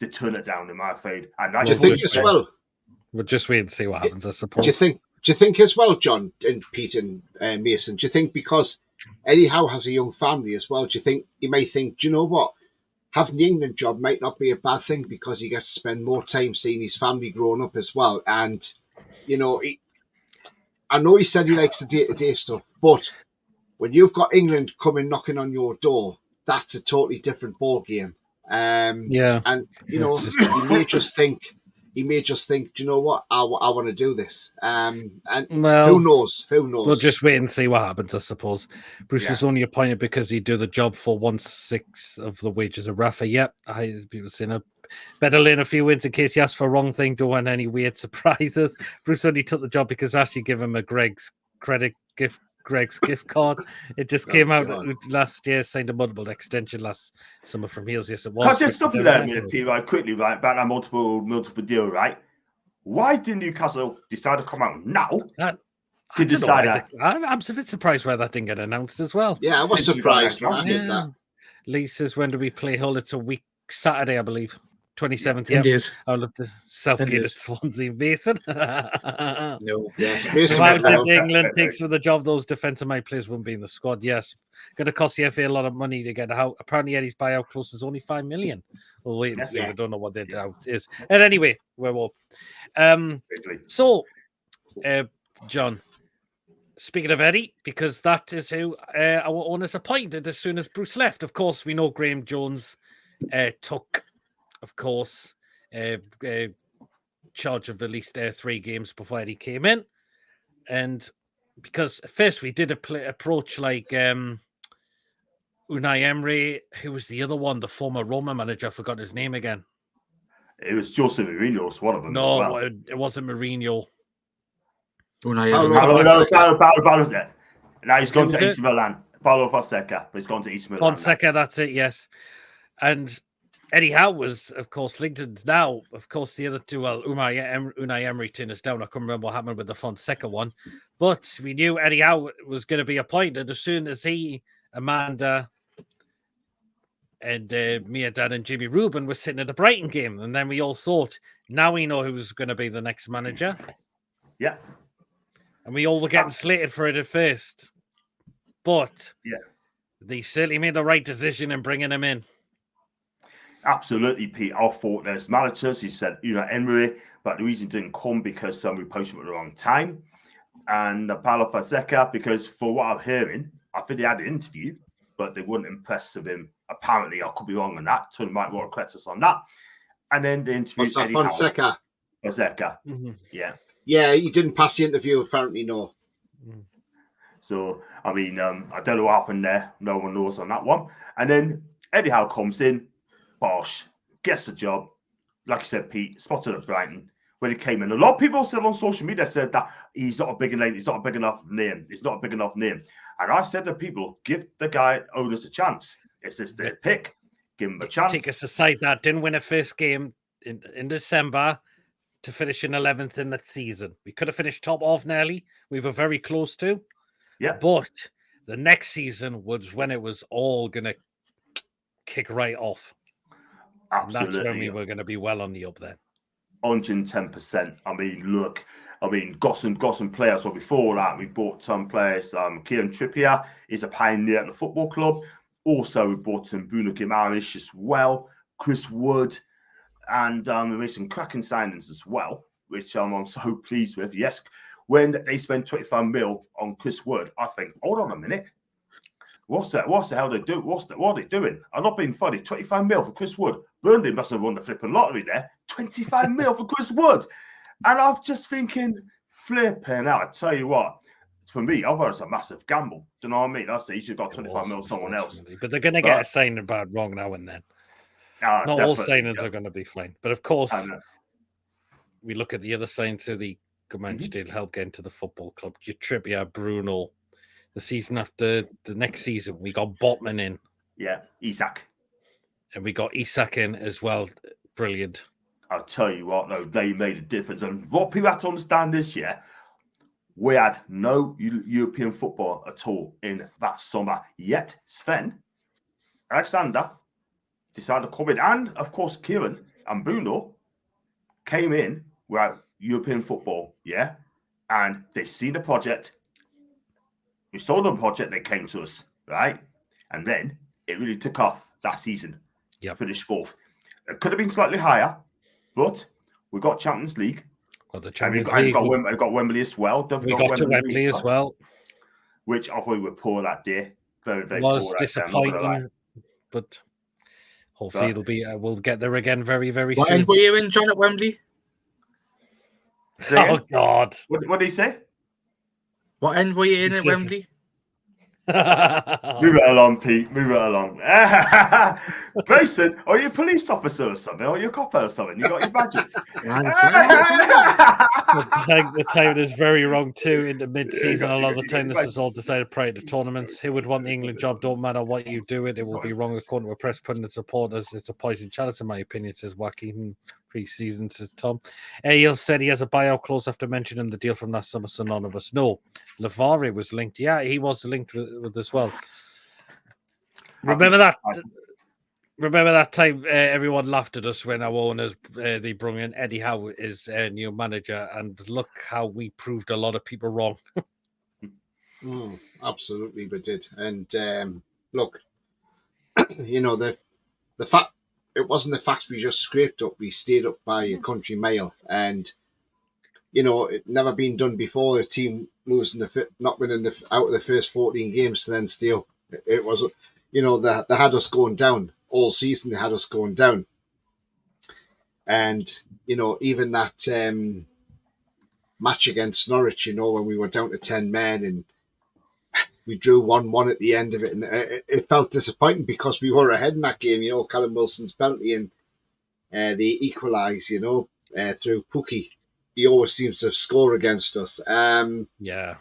to turn it down, I'm afraid. And do you think as well? We'll just wait and see what happens, I suppose. Do you think as well, John and Pete and Mason, do you think because Eddie Howe has a young family as well, do you think he may think, do you know what? Having the England job might not be a bad thing because he gets to spend more time seeing his family growing up as well. And, you know, I know he said he likes the day-to-day stuff, but when you've got England coming knocking on your door, that's a totally different ball game. And, you know, he may just think, do you know what? I want to do this. And who knows? We'll just wait and see what happens, I suppose. Bruce was only appointed because he'd do the job for 1/6 of the wages of Rafa. Yep, people saying better learn a few wins in case he asked for the wrong thing. Don't want any weird surprises. Bruce only took the job because Ashley gave him a Greg's gift card. It just came out last year, signed a multiple extension last summer from Heels. Yes, it was. Can I just stop you there a minute, Pete, right quickly, right, about that multiple deal, right? Why did Newcastle decide to come out now to decide that? I'm a bit surprised why that didn't get announced as well. Yeah, I was surprised when I heard that. Lee says, when do we play Hull? It's a week Saturday, I believe. 27th, Indeed. I'll love the Southgate at Swansea. Mason. No, yes. England takes for the job, those defensive mind players won't be in the squad. Yes. Going to cost the FA a lot of money to get out. Apparently, Eddie's buyout clause is only 5 million. We'll wait and see. We don't know what their doubt is. And anyway, we're up. John, speaking of Eddie, because that is who our owners appointed as soon as Bruce left. Of course, we know Graham Jones took, of course, charge of at least 3 games before Eddie came in. And because at first we did approach like Unai Emery, who was the other one, the former Roma manager, I forgot his name again. It was Jose Mourinho, was one of them. No, as well. It wasn't Mourinho. Now he's gone to AC Milan. Paulo Fonseca, but he's gone to AC Milan. Fonseca, that's it, yes. And Eddie Howe was, of course, linked. And now, of course, the other two, well, Unai Emery turned us down. I can't remember what happened with the Fonseca one. But we knew Eddie Howe was going to be appointed as soon as he, Amanda, and Mehrdad and Jimmy Rubin were sitting at the Brighton game. And then we all thought, now we know who's going to be the next manager. Yeah. And we all were getting slated for it at first. But yeah, they certainly made the right decision in bringing him in. Absolutely, Pete. I thought there's managers. He said, Emery, but the reason he didn't come because we posted him at the wrong time. And Paulo Fonseca, because for what I'm hearing, I think they had an interview, but they weren't impressed with him. Apparently, I could be wrong on that. Tony might want to correct us on that. And then the interview. What's that, Fonseca? Fonseca. Mm-hmm. Yeah. Yeah, he didn't pass the interview, apparently, no. So, I mean, I don't know what happened there. No one knows on that one. And then Eddie Howe comes in, bosh, gets the job. Like I said, Pete, spotted at Brighton when he came in. A lot of people said on social media said that he's not a big name. He's not a big enough name. He's not a big enough name. And I said to people, give the guy owners a chance. It's just their pick. Give him a chance. Take us aside that didn't win a first game in December to finish in 11th in that season. We could have finished top off nearly. We were very close to. Yeah. But the next season was when it was all going to kick right off. Absolutely. And that's when we were going to be well on the up there. 110%. I mean, got some players. So before that, we bought some players. Kieran Trippier is a pioneer at the football club. Also, we bought some Bruno Guimaraes as well, Chris Wood, and we made some cracking signings as well, which I'm so pleased with. Yes, when they spend 25 mil on Chris Wood, I think, hold on a minute. What's the hell they do? What are they doing? I'm not being funny. 25 mil for Chris Wood. Burnley must have won the flipping lottery there. 25 mil for Chris Wood. And I'm just thinking, flipping out. I tell you what, for me, I thought it's a massive gamble. Do you know what I mean? I say you should have got 25 mil someone else. But they're going to get a signing bad wrong now and then. Not all signings are going to be fine. But of course, we look at the other signings who the Comanche did help get into the football club. Your Trippier, Bruno. The season after the next season, we got Botman in. Yeah, Isak. And we got Isak in as well. Brilliant. I'll tell you what, though, they made a difference. And what people have to understand this year, we had no European football at all in that summer. Yet Sven Alexander decided to come in. And, of course, Kieran and Bruno came in without European football, yeah? And they seen the project. We sold them a project, they came to us, right? And then it really took off that season. Yeah. Finished fourth. It could have been slightly higher, but we got Champions League. Well, the Champions League. We got Wembley as well. We got to Wembley as well. Which I thought we were poor that day. Very, very poor. It was poor disappointing, but hopefully it'll be. We'll get there again very, very soon. What end were you in, John, at Wembley? Oh, God. What did he say? What end were you in at Wembley? Move it along, Pete. Move it along. Grayson, are you a police officer or something? Or are you a copper or something? You got your badges. The time is very wrong too. In the mid-season, a lot of the time this is all decided prior to tournaments. Who would want the England job? Don't matter what you do it will be wrong according to a press pundit supporters. It's a poison chalice, in my opinion, says Wacky. Pre-season, says Tom. Aiel said he has a buyout clause after mentioning the deal from last summer, so none of us know. Lavare was linked. Yeah, he was linked with as well. Remember that time everyone laughed at us when our owners they brought in Eddie Howe as new manager, and look how we proved a lot of people wrong. Absolutely, we did. And look, the fact. It wasn't the fact we just scraped up. We stayed up by a country mile, and it never been done before. A team losing not winning out of the first 14 games to then still. It was, they had us going down all season. They had us going down, and even that match against Norwich, when we were down to 10 men and we drew 1-1 at the end of it, and it felt disappointing because we were ahead in that game. Callum Wilson's penalty, and they equalised. Through Pookie, he always seems to score against us. Yeah.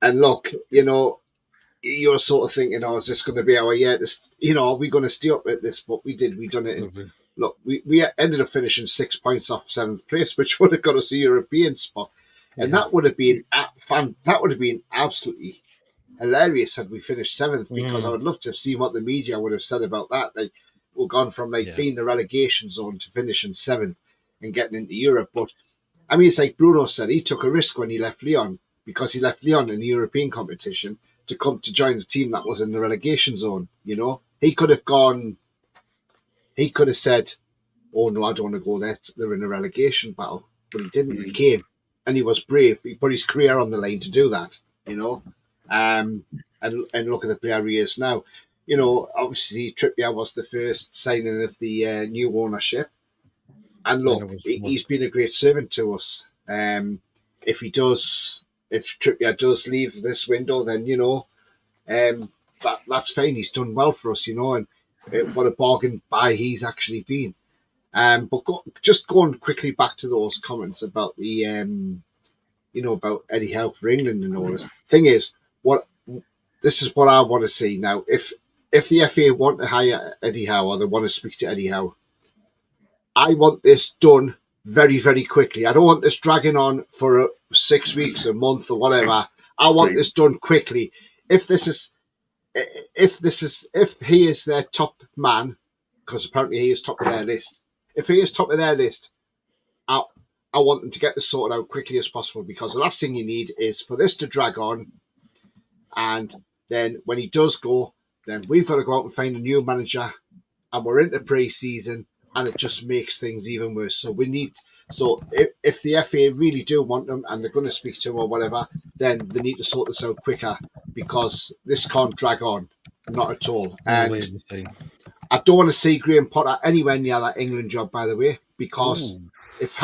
And look, you're sort of thinking, is this going to be our year? Are we going to stay up at this? But we did. We done it look, we ended up finishing 6 points off 7th place, which would have got us a European spot, and that would have been absolutely hilarious had we finished 7th, because I would love to have seen what the media would have said about that. Like, we've gone from being the relegation zone to finishing 7th and getting into Europe. But I mean, it's like Bruno said, he took a risk when he left Lyon, because he left Lyon in the European competition to come to join a team that was in the relegation zone. You know, he could have said, "Oh no, I don't want to go there. They're in a relegation battle." But he didn't. He came, and he was brave. He put his career on the line to do that. You know, and look at the player he is now. You know, obviously Trippier was the first signing of the new ownership, and look, he's been a great servant to us. If Trippier does leave this window, then you know, that's fine. He's done well for us, you know, and what a bargain buy he's actually been. But just going quickly back to those comments about the about Eddie Howe for England and all this. Thing is, this is what I want to see now. If the FA want to hire Eddie Howe, or they want to speak to Eddie Howe, I want this done very, very quickly. I don't want this dragging on for 6 weeks, a month, or whatever. I want this done quickly. If he is their top man, because apparently he is top of their list. If he is top of their list, I want them to get this sorted out quickly as possible, because the last thing you need is for this to drag on, and then when he does go, then we've got to go out and find a new manager, and we're into pre-season, and it just makes things even worse. So if the FA really do want them and they're going to speak to him or whatever, then they need to sort this out quicker, because this can't drag on, not at all. And I don't want to see Graham Potter anywhere near that England job, by the way, because if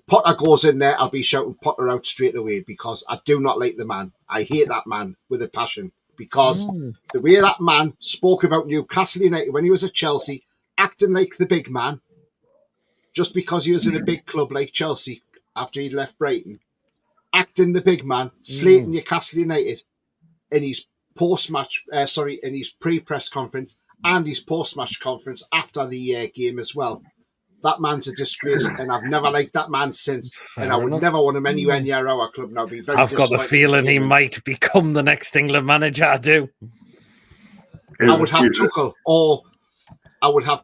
Potter goes in there, I'll be shouting Potter out straight away, because I do not like the man. I hate that man with a passion, because the way that man spoke about Newcastle United when he was at Chelsea, acting like the big man, just because he was in a big club like Chelsea after he'd left Brighton, acting the big man, slating Newcastle United in his in his pre-press conference and his post-match conference after the game as well. That man's a disgrace, and I've never liked that man since. And I would never want him anywhere near our club. And I'd be very. I've got the feeling he might become the next England manager. I do. I would have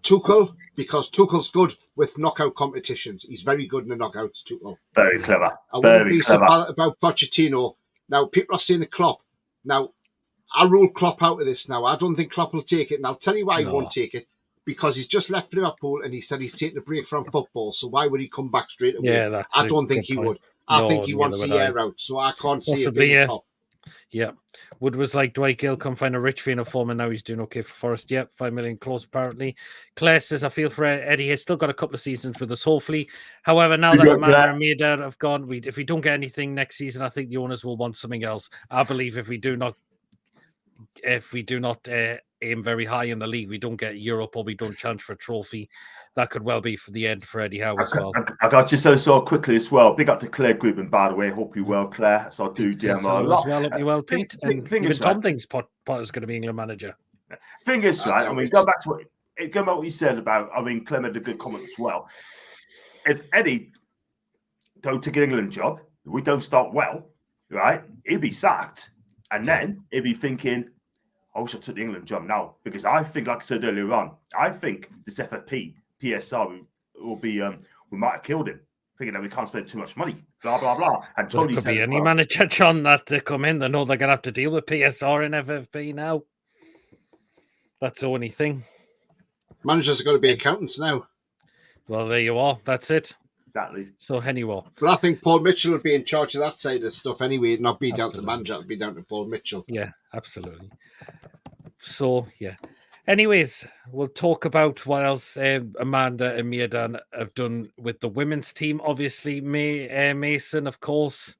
Tuchel, because Tuchel's good with knockout competitions. He's very good in the knockouts, Tuchel. Very clever. I wouldn't be so bad about Pochettino. Now, people are saying Klopp. Now, I rule Klopp out of this now. I don't think Klopp will take it, and I'll tell you why he won't take it. Because he's just left Liverpool and he said he's taking a break from football. So why would he come back straight away? Yeah, I don't think he would. I think he wants a year out. So I can't see it being Klopp. Yeah. Wood was like, Dwight Gill, come find a rich fiend of form, and now he's doing okay for Forest. Yep, 5 million close apparently. Claire says, I feel for Eddie. He's still got a couple of seasons with us, hopefully. However, now that Amanda and Mehrdad have gone, if we don't get anything next season, I think the owners will want something else. I believe if we do not aim very high in the league, we don't get Europe, or we don't challenge for a trophy, that could well be for the end for Eddie Howe as well. I got you so quickly as well. Big up to Claire Gribben, by the way. Hope you well, Claire. So I do DM a lot. Hope you well, Pete. And even Tom thinks Potter's going to be England manager. Thing is, right, I mean, go back to what you said about, I mean, Clem had a good comment as well. If Eddie don't take an England job, we don't start well, right, he'd be sacked. And then he'd be thinking, I wish I took the England job now, because I think, like I said earlier on, I think this FFP, PSR will be, we might have killed him, thinking that we can't spend too much money, blah, blah, blah. And Tony could be any manager, John, that they come in, they know they're going to have to deal with PSR and FFP now. That's the only thing. Managers are going to be accountants now. Well, there you are. That's it. Exactly. So anyway. But I think Paul Mitchell would be in charge of that side of stuff anyway, not be down to the manager, it'd be down to Paul Mitchell. Yeah, absolutely. So, yeah. Anyways, we'll talk about what else Amanda and Mehrdad have done with the women's team. Obviously, Mason, of course.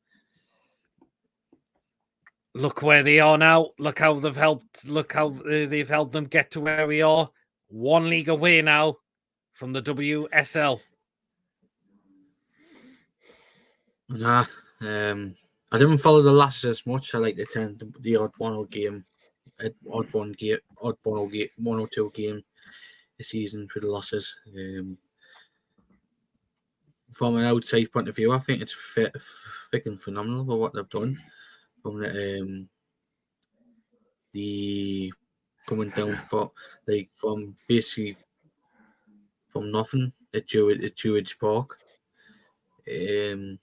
Look where they are now. Look how they've helped. Look how they've helped them get to where we are. 1 league away now from the WSL. Nah, I didn't follow the Lasses as much. I like to attend the odd one or two game this season for the losses. From an outside point of view, I think it's freaking phenomenal for what they've done. From the coming down from basically from nothing at Druids Park. Is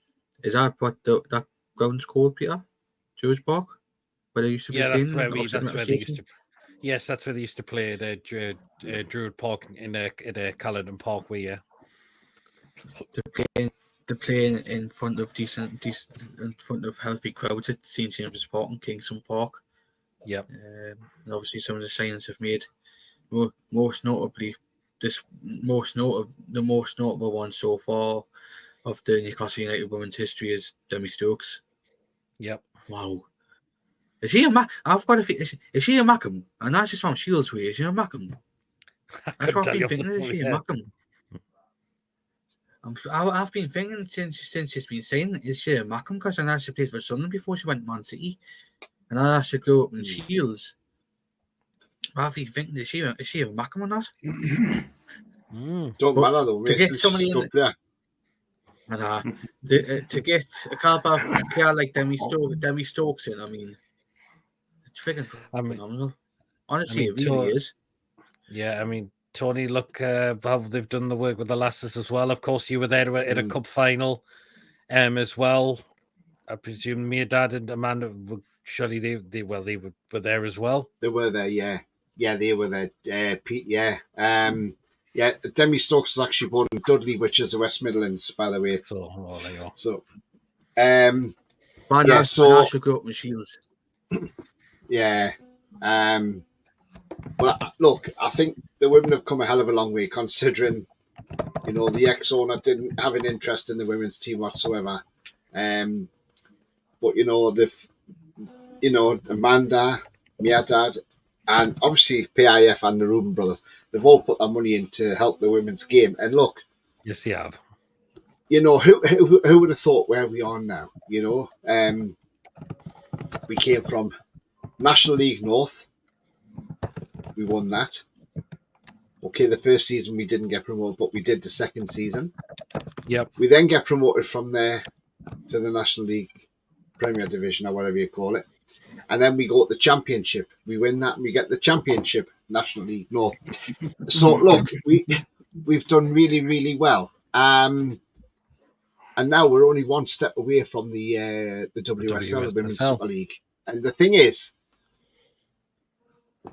that what that ground's called, Peter? Druids Park, where they used to be playing? That's where they used to. Yes, that's where they used to play at Druid Park in Caledon Parkway. Yeah, they're playing in front of decent in front of healthy crowds at St James's Park and Kingston Park. Yep. And obviously some of the signings have made. Most notably, the most notable one so far of the Newcastle United women's history is Demi Stokes. Yep. Wow. Is he a I've got a is she a Mackham? And that's just from Shields way. Is she a Mackham? That's what I've been thinking. Is she a Mackham? I've been thinking since she's been saying, is she a Mackham? Because I know she played for Sunderland before she went to Man City. And I know she grew up in Shields. I've been thinking, is she a Mackham or not? Don't matter though. To get somebody in to get a caliber player like Demi Stokes in, I mean, it's freaking phenomenal. Honestly, it really is. Yeah, I mean, Tony, look how they've done the work with the lasses as well. Of course, you were there at a cup final as well. I presume Mehrdad and Amanda, surely they were there as well. They were there, yeah. Yeah, they were there. Pete, yeah. Demi Stokes was actually born in Dudley, which is the West Midlands, by the way. So, there you go. So, I should go up with Shields. Yeah. But look, I think the women have come a hell of a long way, considering, the ex-owner didn't have an interest in the women's team whatsoever. But Amanda, Mehrdad, and obviously PIF and the Reuben brothers, they've all put their money in to help the women's game. And look, yes, they have. Who would have thought where we are now? We came from National League North. We won that. Okay, the first season we didn't get promoted, but we did the second season. Yep. We then get promoted from there to the National League Premier Division or whatever you call it. And then we go to the Championship. We win that and we get the Championship, National League North. So, look, we've done really, really well. And now we're only one step away from the WSL, the Women's Super League. And the thing is,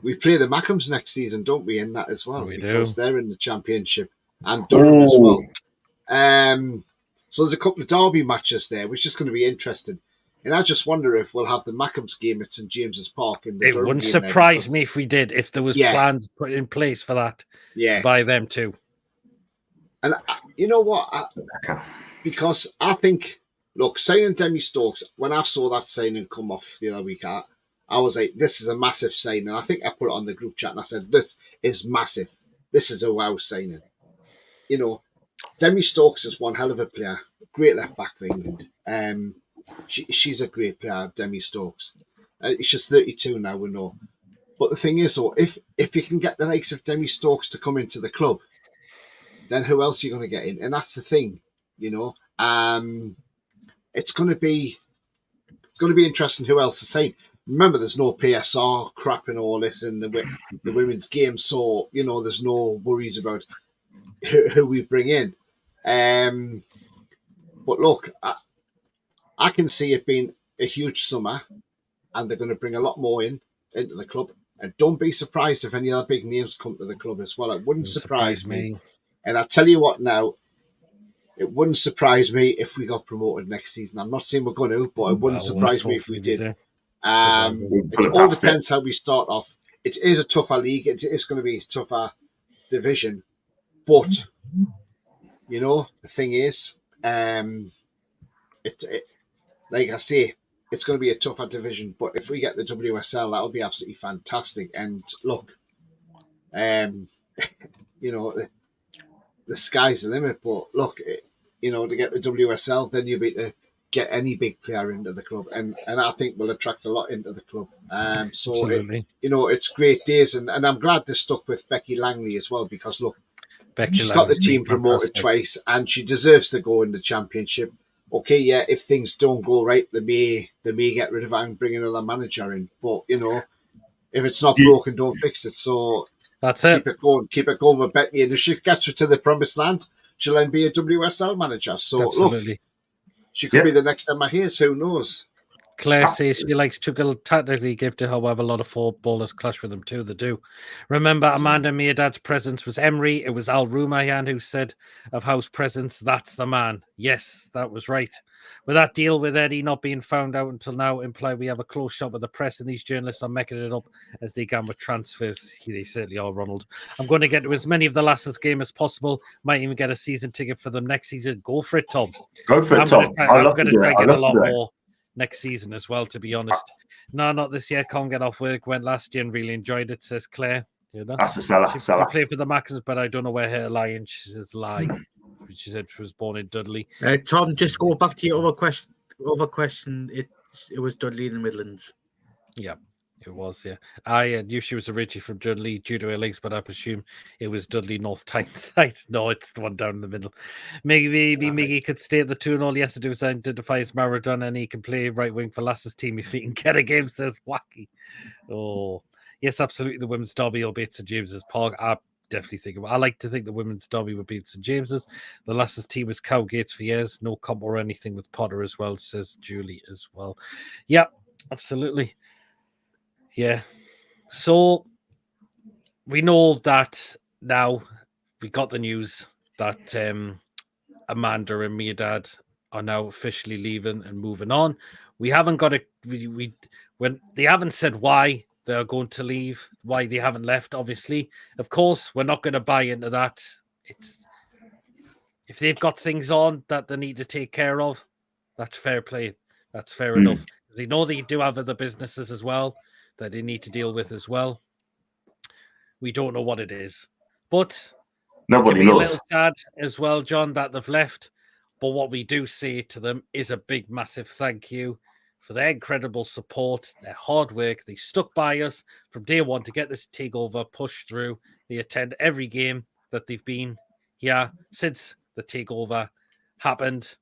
we play the Mackhams next season, don't we, in that as well? Because they're in the Championship and Durham as well. So there's a couple of derby matches there, which is going to be interesting. And I just wonder if we'll have the Mackhams game at St James's Park. It wouldn't surprise me if we did, if there was plans put in place for that by them too. And you know what? Because I think, look, signing Demi Stokes, when I saw that signing come off the other week, I was like, this is a massive signing. I think I put it on the group chat and I said, this is massive. This is a wow signing. Demi Stokes is one hell of a player. Great left back for England. She's a great player, Demi Stokes. She's 32 now, we know. But the thing is, though, if you can get the likes of Demi Stokes to come into the club, then who else are you going to get in? And that's the thing, It's going to be interesting who else to sign. Remember, there's no PSR crap and all this in the women's game, so there's no worries about who we bring in. But look, I can see it being a huge summer, and they're going to bring a lot more into the club. And don't be surprised if any other big names come to the club as well. It wouldn't surprise me. And I tell you what now, it wouldn't surprise me if we got promoted next season. I'm not saying we're going to, but it wouldn't surprise me if we did. It all depends how we start off. It is a tougher league. It is going to be a tougher division. But, the thing is, like I say, it's going to be a tougher division. But if we get the WSL, that'll be absolutely fantastic. And look, the sky's the limit. But look, to get the WSL, then you'll be to get any big player into the club, and I think will attract a lot into the club. So Absolutely. it's great days, and I'm glad they stuck with Becky Langley as well, because look, Becky she's got the Langley's been team promoted fantastic. twice, and she deserves to go in the championship. Okay, yeah, if things don't go right, they may get rid of her and bring another manager in. But if it's not broken, don't fix it. So That's it. Keep it going with Becky, and if she gets her to the promised land, she'll then be a WSL manager. So Absolutely. look, she could be the next Emma Hayes. Who knows? Claire says she likes to tactically gifted, however, a lot of footballers clash with them too. They do. Remember, Amanda Mehrdad's presence was Emery. It was Al Rumayyan who said of House presence, that's the man. Yes, that was right. With that deal with Eddie not being found out until now, imply we have a close shot with the press, and these journalists are making it up as they can with transfers. They certainly are, Ronald. I'm going to get to as many of the Lasses game as possible. Might even get a season ticket for them next season. Go for it, Tom. Go for it, Tom. I'm going to try and get a lot more next season as well, to be honest. No, not this year. Can't get off work. Went last year and really enjoyed it, says Claire. That's a seller. She played for the Maxes, but I don't know where her lie, and she says lie. She said she was born in Dudley. Tom, just go back to your other question. It was Dudley in the Midlands. Yeah, it was, yeah. I knew she was originally from Dudley due to her links, but I presume it was Dudley North Tyneside. No, it's the one down in the middle. Maybe Miggy could stay at the 2 and all he has to do is identify as Maradona, and he can play right wing for Lasses team if he can get a game, says Wacky. Oh, yes, absolutely. The women's derby will be at St James's Park. I definitely think I like to think the women's derby would be at St James's. The Lasses team was Cowgates for years. No comp or anything with Potter as well, says Julie as well. Yeah, absolutely. Yeah. So we know that now. We got the news that Amanda and Mehrdad are now officially leaving and moving on. We haven't got when they haven't said why they're going to leave, why they haven't left, obviously. Of course, we're not going to buy into that. If they've got things on that they need to take care of, that's fair play. That's fair enough. Because they know they do have other businesses as well that they need to deal with as well. We don't know what it is. But nobody knows. A little sad as well, John, that they've left. But what we do say to them is a big, massive thank you for their incredible support, their hard work. They stuck by us from day one to get this takeover pushed through. They attend every game that they've been here since the takeover happened.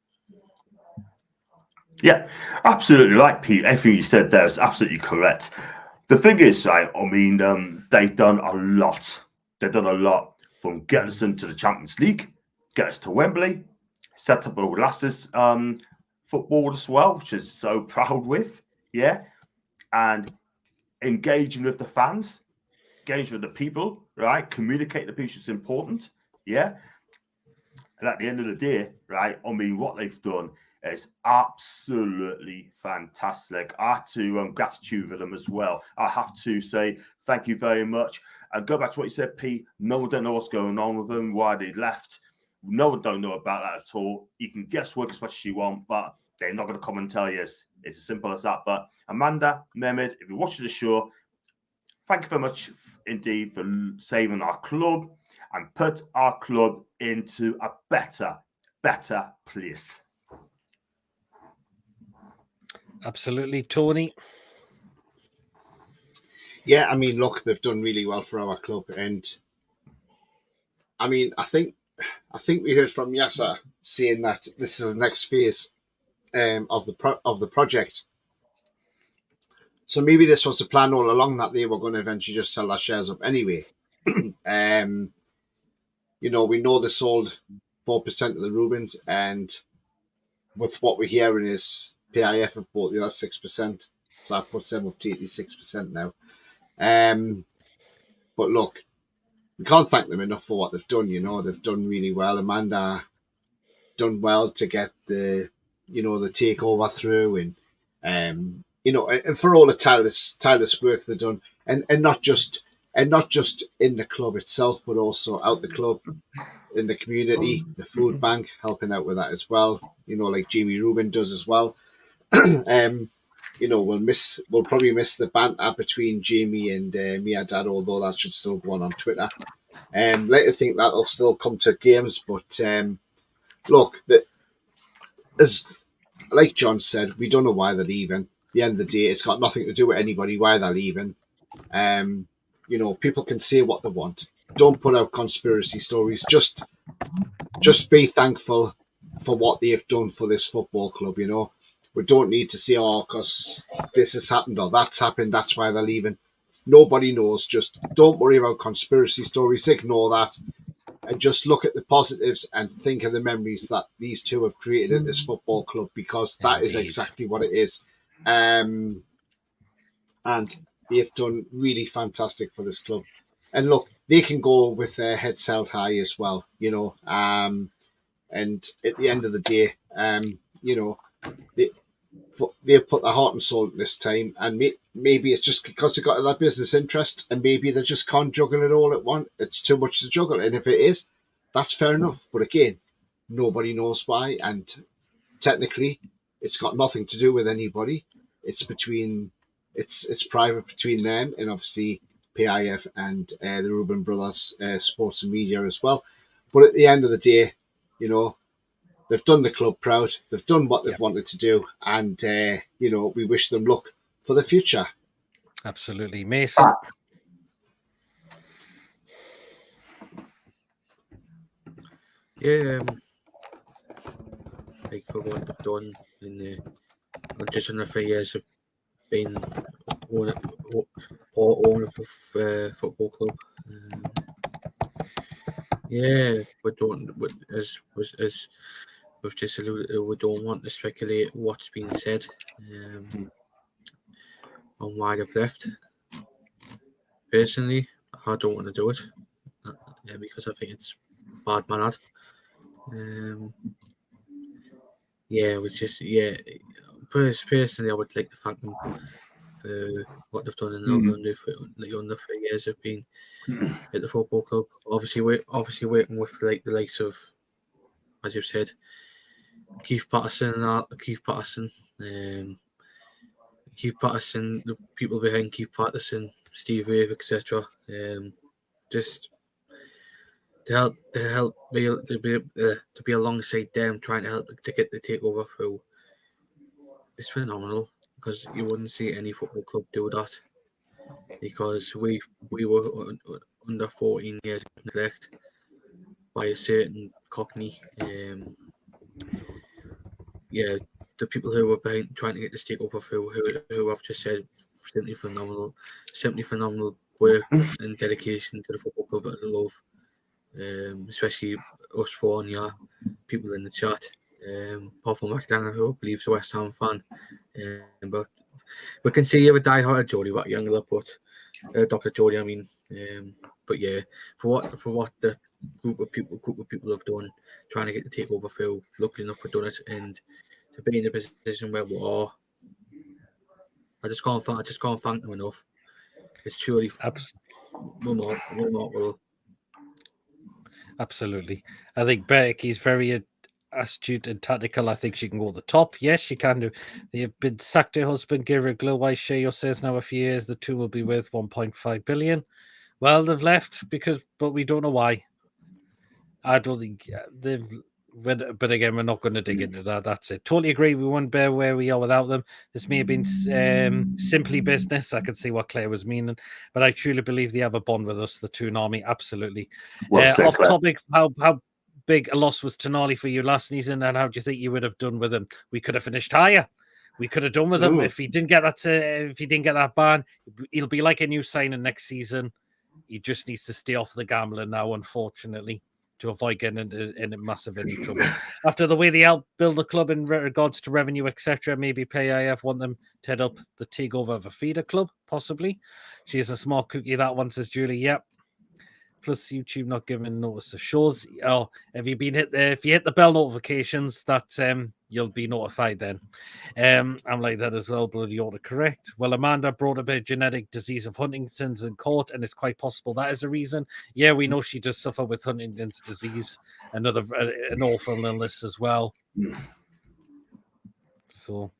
Yeah, absolutely right, Pete. Everything you said there is absolutely correct. The thing is, right, I mean, they've done a lot. They've done a lot from getting us into the Champions League, get us to Wembley, set up a Lasses football as well, which is so proud with, yeah, and engaging with the fans, engaging with the people, right, communicate the people is important, yeah, and at the end of the day, right, I mean, what they've done is absolutely fantastic. I have to gratitude for them as well. I have to say thank you very much. And go back to what you said, Pete. No one don't know what's going on with them, why they left. No one don't know about that at all. You can guess work as much as you want, but they're not going to come and tell you. It's as simple as that. But Amanda, Mehmed, if you're watching the show, thank you very much indeed for saving our club and put our club into a better place. Absolutely, Tony. Yeah, I mean, look, they've done really well for our club, and I mean, I think we heard from Yasser saying that this is the next phase of the project. So maybe this was the plan all along, that they were going to eventually just sell their shares up anyway. We know they sold 4% of the Rubens, and with what we're hearing is PIF have bought the other 6%. So I put them up to 86% now. But look, we can't thank them enough for what they've done. They've done really well. Amanda done well to get the takeover through, and and for all the tireless work they've done, and not just in the club itself, but also out the club, in the community, the food bank, helping out with that as well. Like Jamie Rubin does as well. We'll probably miss the banter between Jamie and Mehrdad, although that should still go on Twitter. Later think that'll still come to games, but look, as like John said, we don't know why they're leaving. At the end of the day, it's got nothing to do with anybody why they're leaving. You know, people can say what they want. Don't put out conspiracy stories. Just be thankful for what they've done for this football club. You know, we don't need to say, oh, because this has happened or that's happened, that's why they're leaving. Nobody knows. Just don't worry about conspiracy stories. Ignore that. And just look at the positives and think of the memories that these two have created at this football club, because that is exactly what it is. And they've done really fantastic for this club. And look, they can go with their heads held high as well, you know. And at the end of the day, you know, they've put their heart and soul at this time, and maybe it's just because they've got that business interest, and maybe they just can't juggle it all at once. It's too much to juggle, and if it is, that's fair enough. But again, nobody knows why, and technically, it's got nothing to do with anybody. It's private between them, and obviously PIF and the Reuben Brothers Sports and Media as well. But at the end of the day, you know, they've done the club proud. They've done what they've wanted to do. And, you know, we wish them luck for the future. Absolutely. Mason? Yeah, like for what they've done in the just in the 3 years of being owner of football club. Yeah, as we've just alluded to, we don't want to speculate what's been said on why they've left. Personally, I don't want to do it because I think it's bad mannered. Personally, I would like to thank them for what they've done in the 3 years of being at the football club. Obviously working with like the likes of, as you've said, Keith Patterson, the people behind Keith Patterson, Steve Rave, etc. Just to be alongside them, trying to help to get the takeover through. It's phenomenal, because you wouldn't see any football club do that, because we were under 14 years of neglect by a certain Cockney. The people who were behind trying to get this takeover through, who I've just said, simply phenomenal work and dedication to the football club that I love, especially us four and people in the chat. Apart from McDaniel, who I believe is a West Ham fan, but we can see you're a diehard Geordie, what younger, but Dr. Geordie, I mean. But yeah, for what the group of people have done, trying to get the takeover through, luckily enough we've done it, and to be in a position where we are, I just can't thank them enough. It's truly remarkable. Absolutely. I think Becky's very astute and tactical. I think she can go to the top. Yes, she can do. They've been sacked her husband, give her a glow. I share your says now a few years. The two will be worth 1.5 billion. Well, they've left but we don't know why. I don't think they've. But again, we're not going to dig into that. That's it. Totally agree. We wouldn't bear where we are without them. This may have been simply business. I could see what Claire was meaning, but I truly believe they have a bond with us, the Toon Army. Absolutely. Off topic, how big a loss was Tonali for you last season, and how do you think you would have done with him? We could have finished higher. We could have done with him if he didn't get that ban. He'll be like a new signing next season. He just needs to stay off the gambling now, unfortunately, to avoid getting into massive any trouble. After the way they help build the club in regards to revenue, etc., maybe PIF want them to head up the takeover of a feeder club, possibly. She is a smart cookie, that one, says Julie. Yep. Plus YouTube not giving notice of shows. Oh, if you hit the bell notifications, that you'll be notified then. I'm like that as well, bloody autocorrect. Well, Amanda brought up a genetic disease of Huntington's in court, and it's quite possible that is a reason. Yeah, we know she does suffer with Huntington's disease, an awful illness as well. So,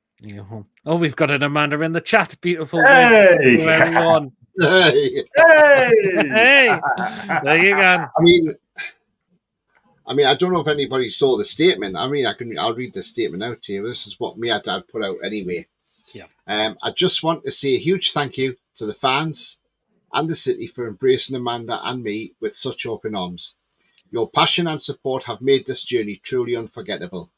oh, we've got an Amanda in the chat. Beautiful. Hey! Everyone. Hey! Hey! There you go. I mean, I mean, I don't know if anybody saw the statement. I mean, I'll read the statement out to you. This is what Mehrdad put out anyway. Yeah. I just want to say a huge thank you to the fans and the city for embracing Amanda and me with such open arms. Your passion and support have made this journey truly unforgettable.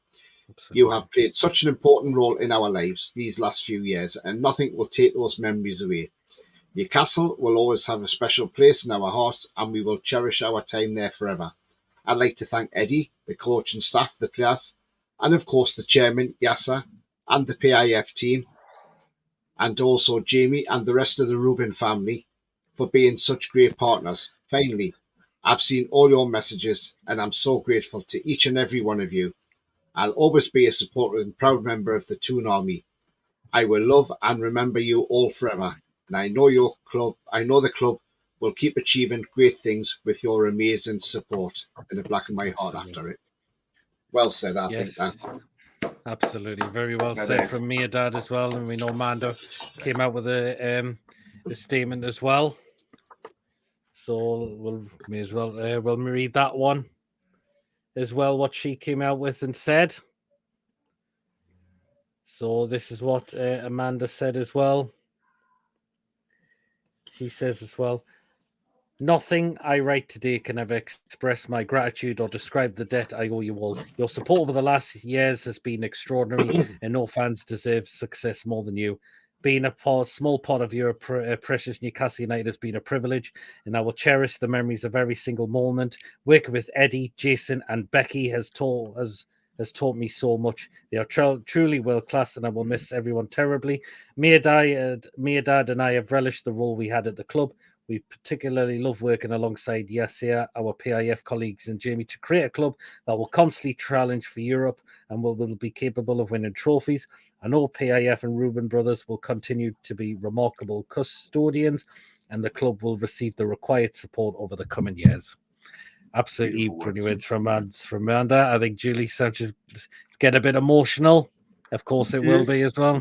Absolutely. You have played such an important role in our lives these last few years, and nothing will take those memories away. Newcastle will always have a special place in our hearts, and we will cherish our time there forever. I'd like to thank Eddie, the coach and staff, the players, and of course the chairman, Yasser, and the PIF team, and also Jamie and the rest of the Rubin family for being such great partners. Finally, I've seen all your messages, and I'm so grateful to each and every one of you. I'll always be a supporter and proud member of the Toon Army. I will love and remember you all forever. And I know the club will keep achieving great things with your amazing support. In the black of my heart after it. Well said, I think that. Absolutely. Very well said from Mehrdad as well. And we know Amanda came out with a statement as well. So we'll read that one as well, what she came out with and said. So this is what Amanda said as well. She says as well, nothing I write today can ever express my gratitude or describe the debt I owe you all. Your support over the last years has been extraordinary, and no fans deserve success more than you. Being a small part of your precious Newcastle United has been a privilege, and I will cherish the memories of every single moment. Working with Eddie, Jason, and Becky has taught me so much. They are truly world class, and I will miss everyone terribly. Mehrdad and I have relished the role we had at the club. We particularly love working alongside Yasser, our PIF colleagues, and Jamie to create a club that will constantly challenge for Europe and will be capable of winning trophies. I know PIF and Rubin brothers will continue to be remarkable custodians, and the club will receive the required support over the coming years. Absolutely brilliant from Amanda. I think Julie Sanchez get a bit emotional. Of course, it will be as well.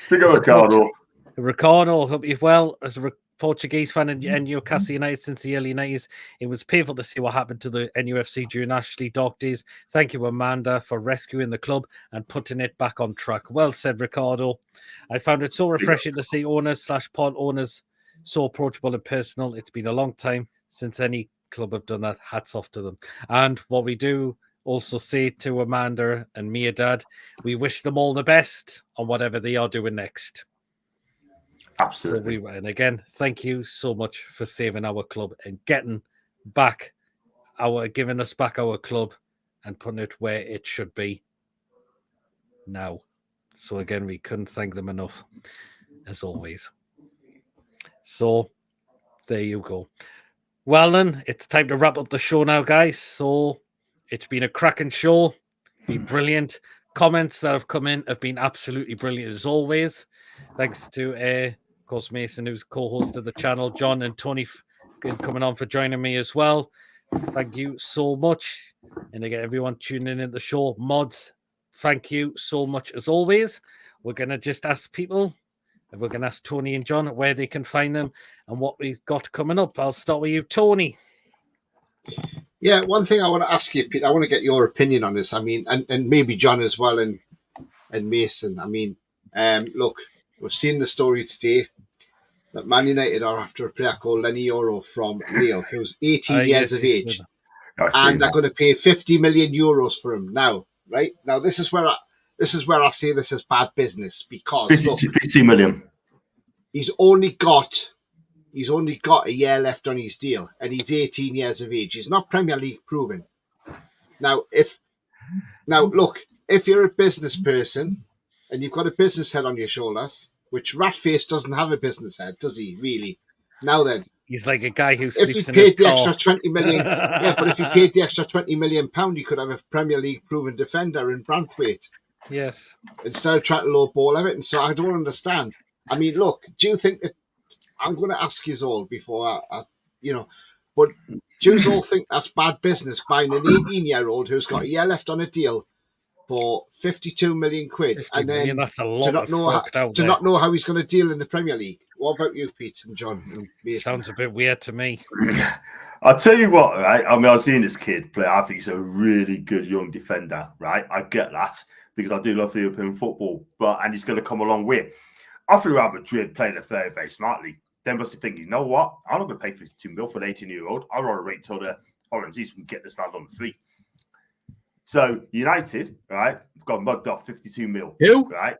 Big Ricardo. Ricardo, hope you're well. As a Portuguese fan in Newcastle United since the early 90s, it was painful to see what happened to the NUFC during Ashley dark days. Thank you, Amanda, for rescuing the club and putting it back on track. Well said, Ricardo. I found it so refreshing to see owners/pod owners so approachable and personal. It's been a long time since any club have done that. Hats off to them. And what we do also say to Amanda and Mehrdad, we wish them all the best on whatever they are doing next. Absolutely. So and again, thank you so much for saving our club and giving us back our club and putting it where it should be now. So again, we couldn't thank them enough, as always. So there you go. Well then, it's time to wrap up the show now, guys. So it's been a cracking show. Been brilliant. Comments that have come in have been absolutely brilliant as always. Thanks to of course Mason, who's co-host of the channel, John and Tony coming on for joining me as well. Thank you so much. And again, everyone tuning in the show, mods, thank you so much as always. We're gonna just ask people, and we're gonna ask Tony and John where they can find them and what we've got coming up. I'll start with you, Tony. Yeah, one thing I want to ask you, Pete, I want to get your opinion on this. I mean, and maybe John as well, and Mason. I mean, look, we've seen the story today that Man United are after a player called Lenny Euro from Lille, who's 18 years of age, and they're going to pay 50 million euros for him now. Right now, this is where I say this is bad business because 50 million. He's only got a year left on his deal, and he's 18 years of age. He's not Premier League proven. Now, look, if you're a business person and you've got a business head on your shoulders, which Ratface doesn't have a business head, does he? Really? Now then, he's like a guy who if he paid the extra 20 million, yeah, but if he paid the extra 20 million pound, he could have a Premier League proven defender in Branthwaite. Yes. Instead of trying to lowball everything, so I don't understand. I mean, look, do you think that? I'm going to ask you all before but do you all think that's bad business buying an 18-year-old who's got a year left on a deal for 52 million quid, and then that's a lot not know how he's going to deal in the Premier League? What about you, Pete and John and Mason? Sounds a bit weird to me. I'll tell you what, right? I mean, I've seen this kid play. I think he's a really good young defender, right? I get that because I do love European football, and he's going to come a long way. I think Real Madrid playing it very, very smartly. They must be thinking, you know what? I'm not going to pay 52 mil for an 18-year-old. I'd rather wait till the following season and get this lad on the free. So United, right, got mugged off 52 mil. Who? Right?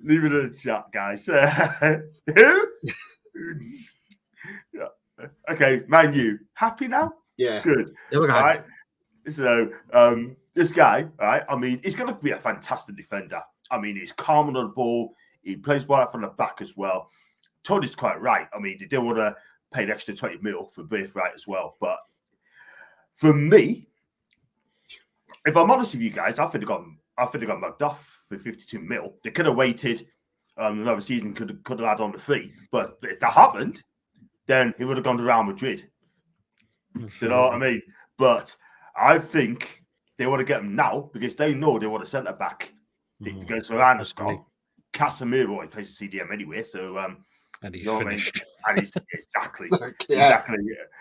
Leave it in the chat, guys. Who? Yeah. Okay, Man U. Happy now? Yeah. Good. Yeah, we're All right. So, this guy, right, I mean, he's going to be a fantastic defender. I mean, he's calm on the ball. He plays well from the back as well. Tony's quite right. I mean, they did want to pay an extra 20 mil for birthright as well. But for me, if I'm honest with you guys, I think they got mugged off for 52 mil. They could have waited another season, could have had on the free. But if that happened, then he would have gone to Real Madrid. You know what I mean? But I think they want to get him now because they know they want a centre back. Because Fernando's gone. Casemiro, he plays the CDM anyway, so and he's finished. And he's exactly. Exactly. Yeah.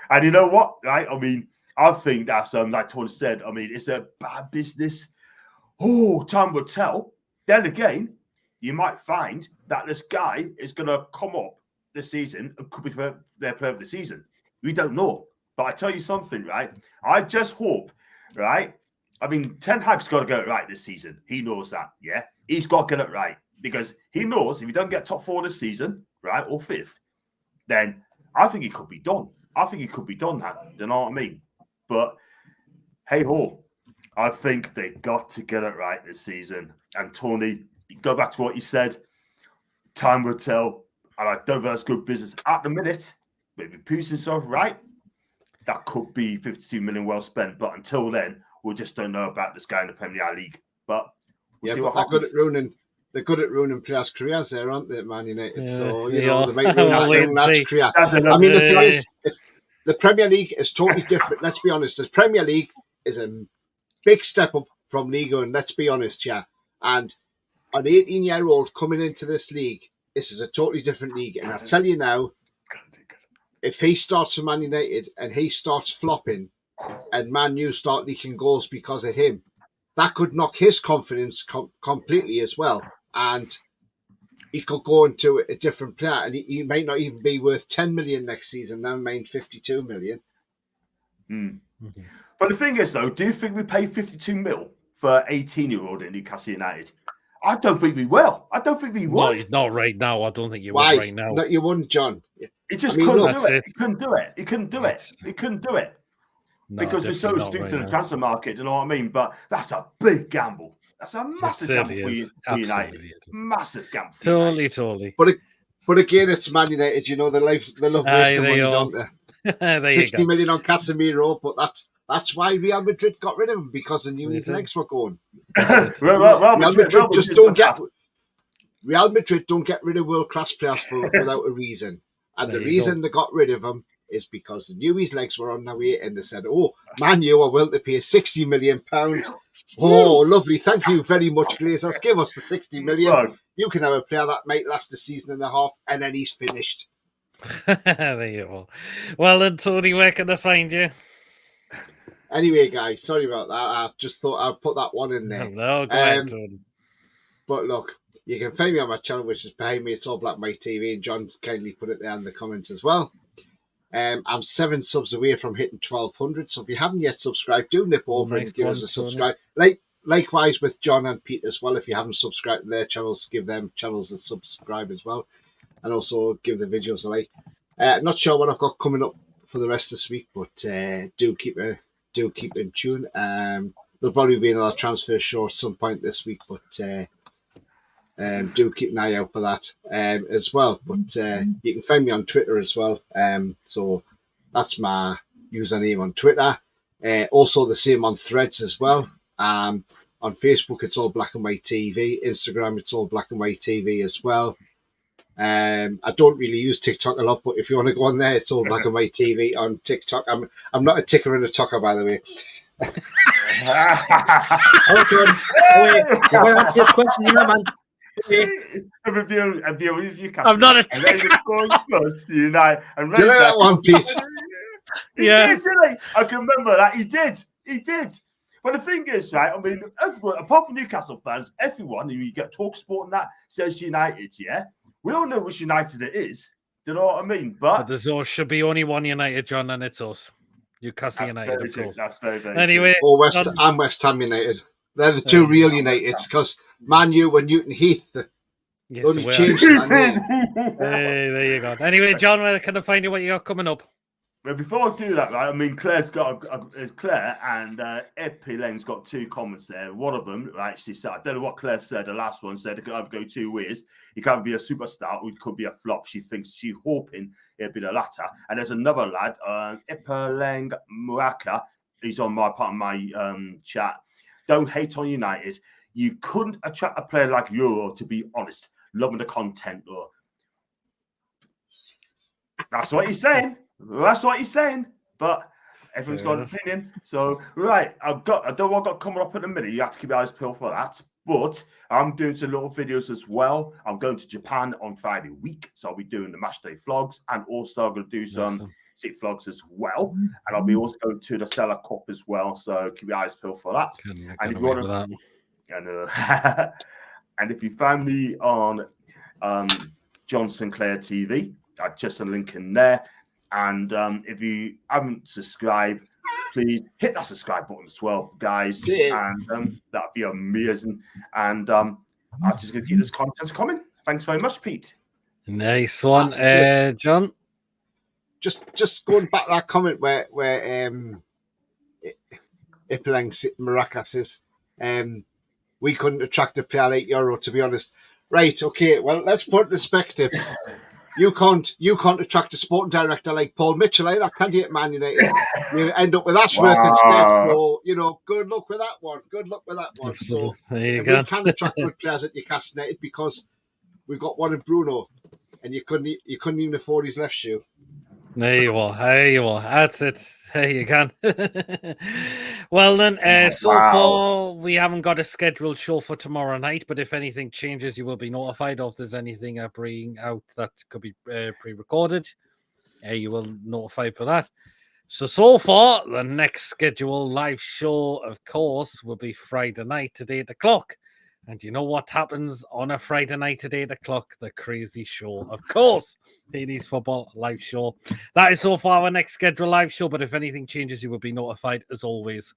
And you know what? Right? I mean, I think that's like Tony said. I mean, it's a bad business. Oh, time will tell. Then again, you might find that this guy is going to come up this season and could be their player of the season. We don't know. But I tell you something, right? I just hope, right? I mean, Ten Hag's got to get it right this season. He knows that, yeah? He's got to get it right because he knows if he don't get top 4 this season, right, or 5th, then I think he could be done. I think he could be done, you know what I mean? But hey ho, I think they got to get it right this season. And Tony, go back to what you said. Time will tell. And I don't think that's good business at the minute. But if Putin stuff right, that could be 52 million well spent. But until then, we just don't know about this guy in the Premier League. But we'll see what happens. They're good at ruining players' careers there, aren't they, Man United? Yeah, So, you know, they might ruin that lad's career. I mean, the thing is, if the Premier League is totally different. Let's be honest. The Premier League is a big step up from League One. Let's be honest, yeah. And an 18-year-old coming into this league, this is a totally different league. And I tell you now, if he starts for Man United and he starts flopping and Man U start leaking goals because of him, that could knock his confidence completely as well. And he could go into a different player and he might not even be worth 10 million next season, never mind 52 million. But the thing is, though, do you think we pay 52 mil for an 18-year-old in Newcastle United? I don't think we will. I don't think we would. No, not right now. I don't think you Why? would right now. No, you wouldn't, John. He just couldn't do it. He couldn't do it. He couldn't do it. He couldn't do it. No, because we're so astute to the transfer market, you know what I mean? But that's a big gamble. That's a massive gamble for United. Massive gamble for Totally. But again, it's Man United. You know, they love wasting money, don't they? 60 million on Casemiro, but that's why Real Madrid got rid of him, because they knew his legs were going. Real Madrid don't get rid of world-class players without a reason. And the reason they got rid of him is because they knew his legs were on their way and they said, oh, Man U are willing to pay £60 million. Oh, lovely. Thank you very much, Glazers. Give us the 60 million. Right. You can have a player that might last a season and a half, and then he's finished. There you go. Well, then, Tony, where can I find you? Anyway, guys, sorry about that. I just thought I'd put that one in there. No, go ahead, Tony. But look, you can find me on my channel, which is behind me. It's All Black Mike TV, and John kindly put it there in the comments as well. I'm 7 subs away from hitting 1,200, so if you haven't yet subscribed, do nip over and give us a subscribe. Likewise with John and Pete as well. If you haven't subscribed to their channels, give them channels a subscribe as well, and also give the videos a like. Not sure what I've got coming up for the rest of this week, but do keep in tune. There'll probably be another transfer show at some point this week, but do keep an eye out for that as well. But you can find me on Twitter as well. So that's my username on Twitter. Also the same on Threads as well. On Facebook, it's All Black and White TV. Instagram, it's All Black and White TV as well. I don't really use TikTok a lot, but if you want to go on there, it's All Black and White TV on TikTok. I'm not a ticker and a talker, by the way. Wait, answer this question here, man. I'm not a and then ticker. United, and Do you know that one, Pete? He Yeah. did, didn't he? I can remember that. He did. But the thing is, right, I mean, everyone, apart from Newcastle fans, everyone, you get Talk Sport and that, says United, yeah? We all know which United it is. Do you know what I mean? But there should be only one United, John, and it's us. Newcastle United, of course. That's very, very Anyway, Or I'm West Ham United. They're the two real Uniteds, because Man U were Newton Heath. yes, Only we changed true. that name. Hey, there you go. Anyway, John, where can I find you? What you got coming up? Well, before I do that, right, I mean, Claire's got Claire and Ed P. Lane's got two comments there. One of them actually said, I don't know what Claire said. The last one said it could either go two ways. He can't be a superstar or it could be a flop. She's hoping it'll be the latter. And there's another lad, Ipaleng Muaka. He's on my part of my chat. Don't hate on United. You couldn't attract a player like Euro, to be honest. Loving the content, though. That's what he's saying. That's what he's saying. But everyone's got an opinion. So, right, I don't know what I've got coming up in a minute. You have to keep your eyes peeled for that. But I'm doing some little videos as well. I'm going to Japan on Friday week. So I'll be doing the match day vlogs. And also I'm going to do some city vlogs as well. And I'll be also going to the Seller Cup as well. So keep your eyes peeled for that. And if you want to... And if you find me on John Sinclair TV, I just a link in there. And if you haven't subscribed, please hit that subscribe button as well, guys. And that'd be amazing. And I'm just going to keep this content coming. Thanks very much, Pete. Nice one, John. Just going back to that comment where Ipaleng Maracas says, we couldn't attract a player like Euro, to be honest. Right, okay, well, let's put it in perspective. You can't attract a sporting director like Paul Mitchell either, can you, at Man United? You end up with Ashworth instead. So, good luck with that one. So we can attract good players at Newcastle United because we've got one in Bruno, and you couldn't even afford his left shoe. There you are. That's it. There you can. Well then, so far we haven't got a scheduled show for tomorrow night, but if anything changes, you will be notified. Or if there's anything bringing out that could be pre-recorded, you will notify for that. So far, the next scheduled live show, of course, will be Friday night at 8 o'clock. And you know what happens on a Friday night at 8 o'clock? The crazy show, of course. Ladies Football live show. That is so far our next scheduled live show. But if anything changes, you will be notified as always.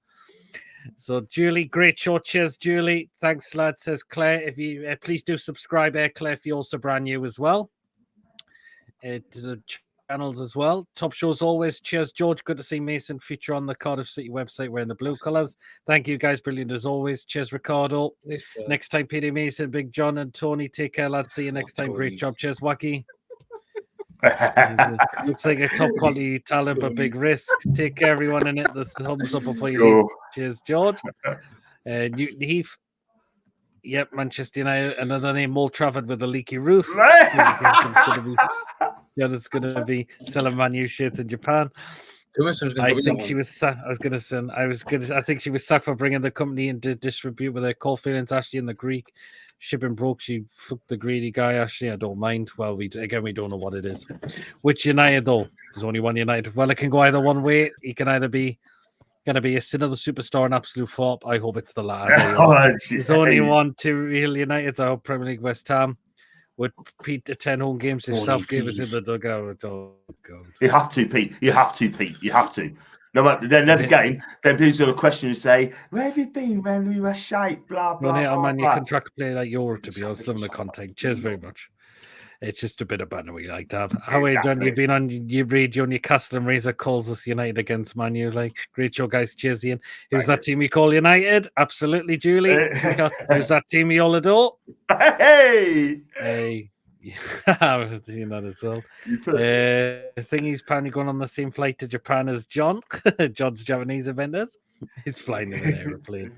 So, Julie, great show. Cheers, Julie. Thanks, lad, says Claire. If you please do subscribe, Claire, if you're also brand new as well. To the channels as well. Top shows always. Cheers, George. Good to see Mason feature on the Cardiff City website wearing the blue colours. Thank you, guys. Brilliant as always. Cheers, Ricardo. Next time, PD Mason, Big John, and Tony. Take care, lads. See you next time. Tony. Great job. Cheers, Wacky. Looks like a top quality talent, but big risk. Take care, everyone, and hit the thumbs up before you leave. Cheers, George. Newton Heath. Yep, Manchester United. Another name, Mold Trafford with a leaky roof. It's going to be selling Man U shirts in Japan. I think she was. I think she was sacked for bringing the company into distribute with her cold feelings. Ashley and the Greek shipping broke. She fucked the greedy guy. Ashley, I don't mind. Well, we don't know what it is. Which United though? There's only one United. Well, it can go either one way. He can either be going to be another superstar, an absolute flop. I hope it's the latter. There's only two real Uniteds. I hope Premier League West Ham would Pete attend home games if Southgate was in the dugout. Oh, God. You have to, Pete. You have to. No matter then again, then people's going to question and say, "Where have you been when we were shite?" Blah blah. Well, man, you can track a play like Europe, to be honest. Living the content. Cheers very much. It's just a bit of banter we like to have. How are you, John? You've been on your radio, Newcastle and Razor calls us United against Man U. Like, great show, guys. Cheers, Ian. Who's that team we call United? Absolutely, Julie. Who's that team we all adore? Hey. I've seen that as well. I think he's apparently going on the same flight to Japan as John. John's Japanese vendors. He's flying in an aeroplane.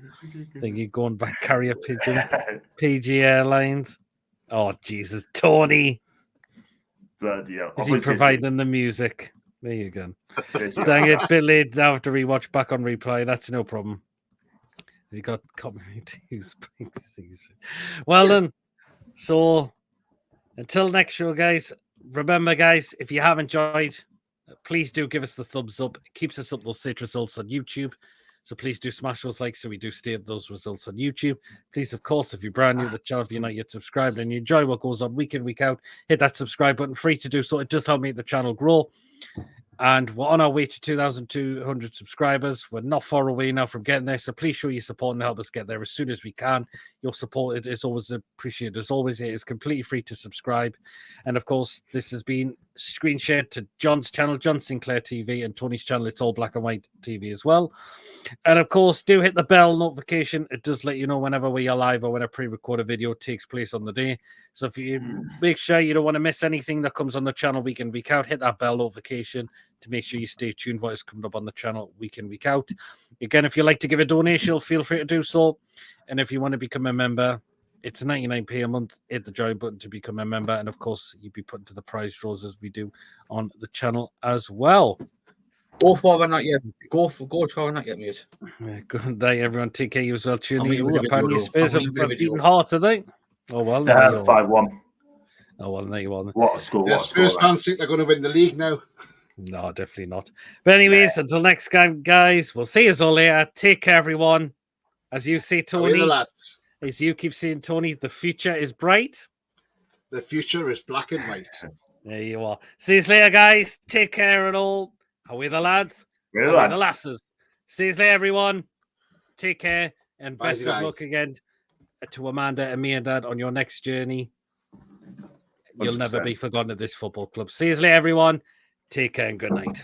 I think he's going back carrier pigeon. PG Airlines. Oh, Jesus. Tony. Is he providing the music? There you go. Dang it, bit late now to rewatch back on replay. That's no problem. We got communities. Well then, So until next show, guys, remember, guys, if you have enjoyed, please do give us the thumbs up. It keeps us up those state results on YouTube. So please do smash those likes so we do stay up those results on YouTube. Please, of course, if you're brand new to the channel, if you're not yet subscribed and you enjoy what goes on week in, week out, hit that subscribe button, free to do so. It does help make the channel grow. And we're on our way to 2,200 subscribers. We're not far away now from getting there. So please show your support and help us get there as soon as we can. Your support is always appreciated. As always, it is completely free to subscribe. And of course, this has been screen shared to John's channel, John Sinclair TV, and Tony's channel. It's All Black and White TV as well. And of course, do hit the bell notification. It does let you know whenever we are live or when a pre-recorded video takes place on the day. So if you make sure you don't want to miss anything that comes on the channel week in, week out, hit that bell notification to make sure you stay tuned what is coming up on the channel week in, week out. Again, if you'd like to give a donation, feel free to do so. And if you want to become a member, it's 99p a month. Hit the join button to become a member. And of course, you'll be put into the prize draws as we do on the channel as well. Go forward, not yet. Go forward, not yet, mate. Good night, everyone. Take care of you as well. Tune I'm in. leaving the Apparently, video, Spurs though. have I'm leaving the beaten video. Hearts, I think. Oh, well. They have 5-1. Oh, well, there you are. What a score. Yeah, What a Spurs score. fans think they're going to win the league now. No, definitely not. But anyways, until next time, guys, we'll see you all later. Take care, everyone. As you say, How are the Tony, lads? as you keep saying, Tony, the future is bright. The future is black and white. There you are. See you later, guys. Take care and all. How are the lads? We're How are the lads. lasses? See you later, everyone. Take care and Bye, best of bye. luck again to Amanda and Mehrdad on your next journey. You'll never 100%. be forgotten at this football club. See you later, everyone. Take care and good night.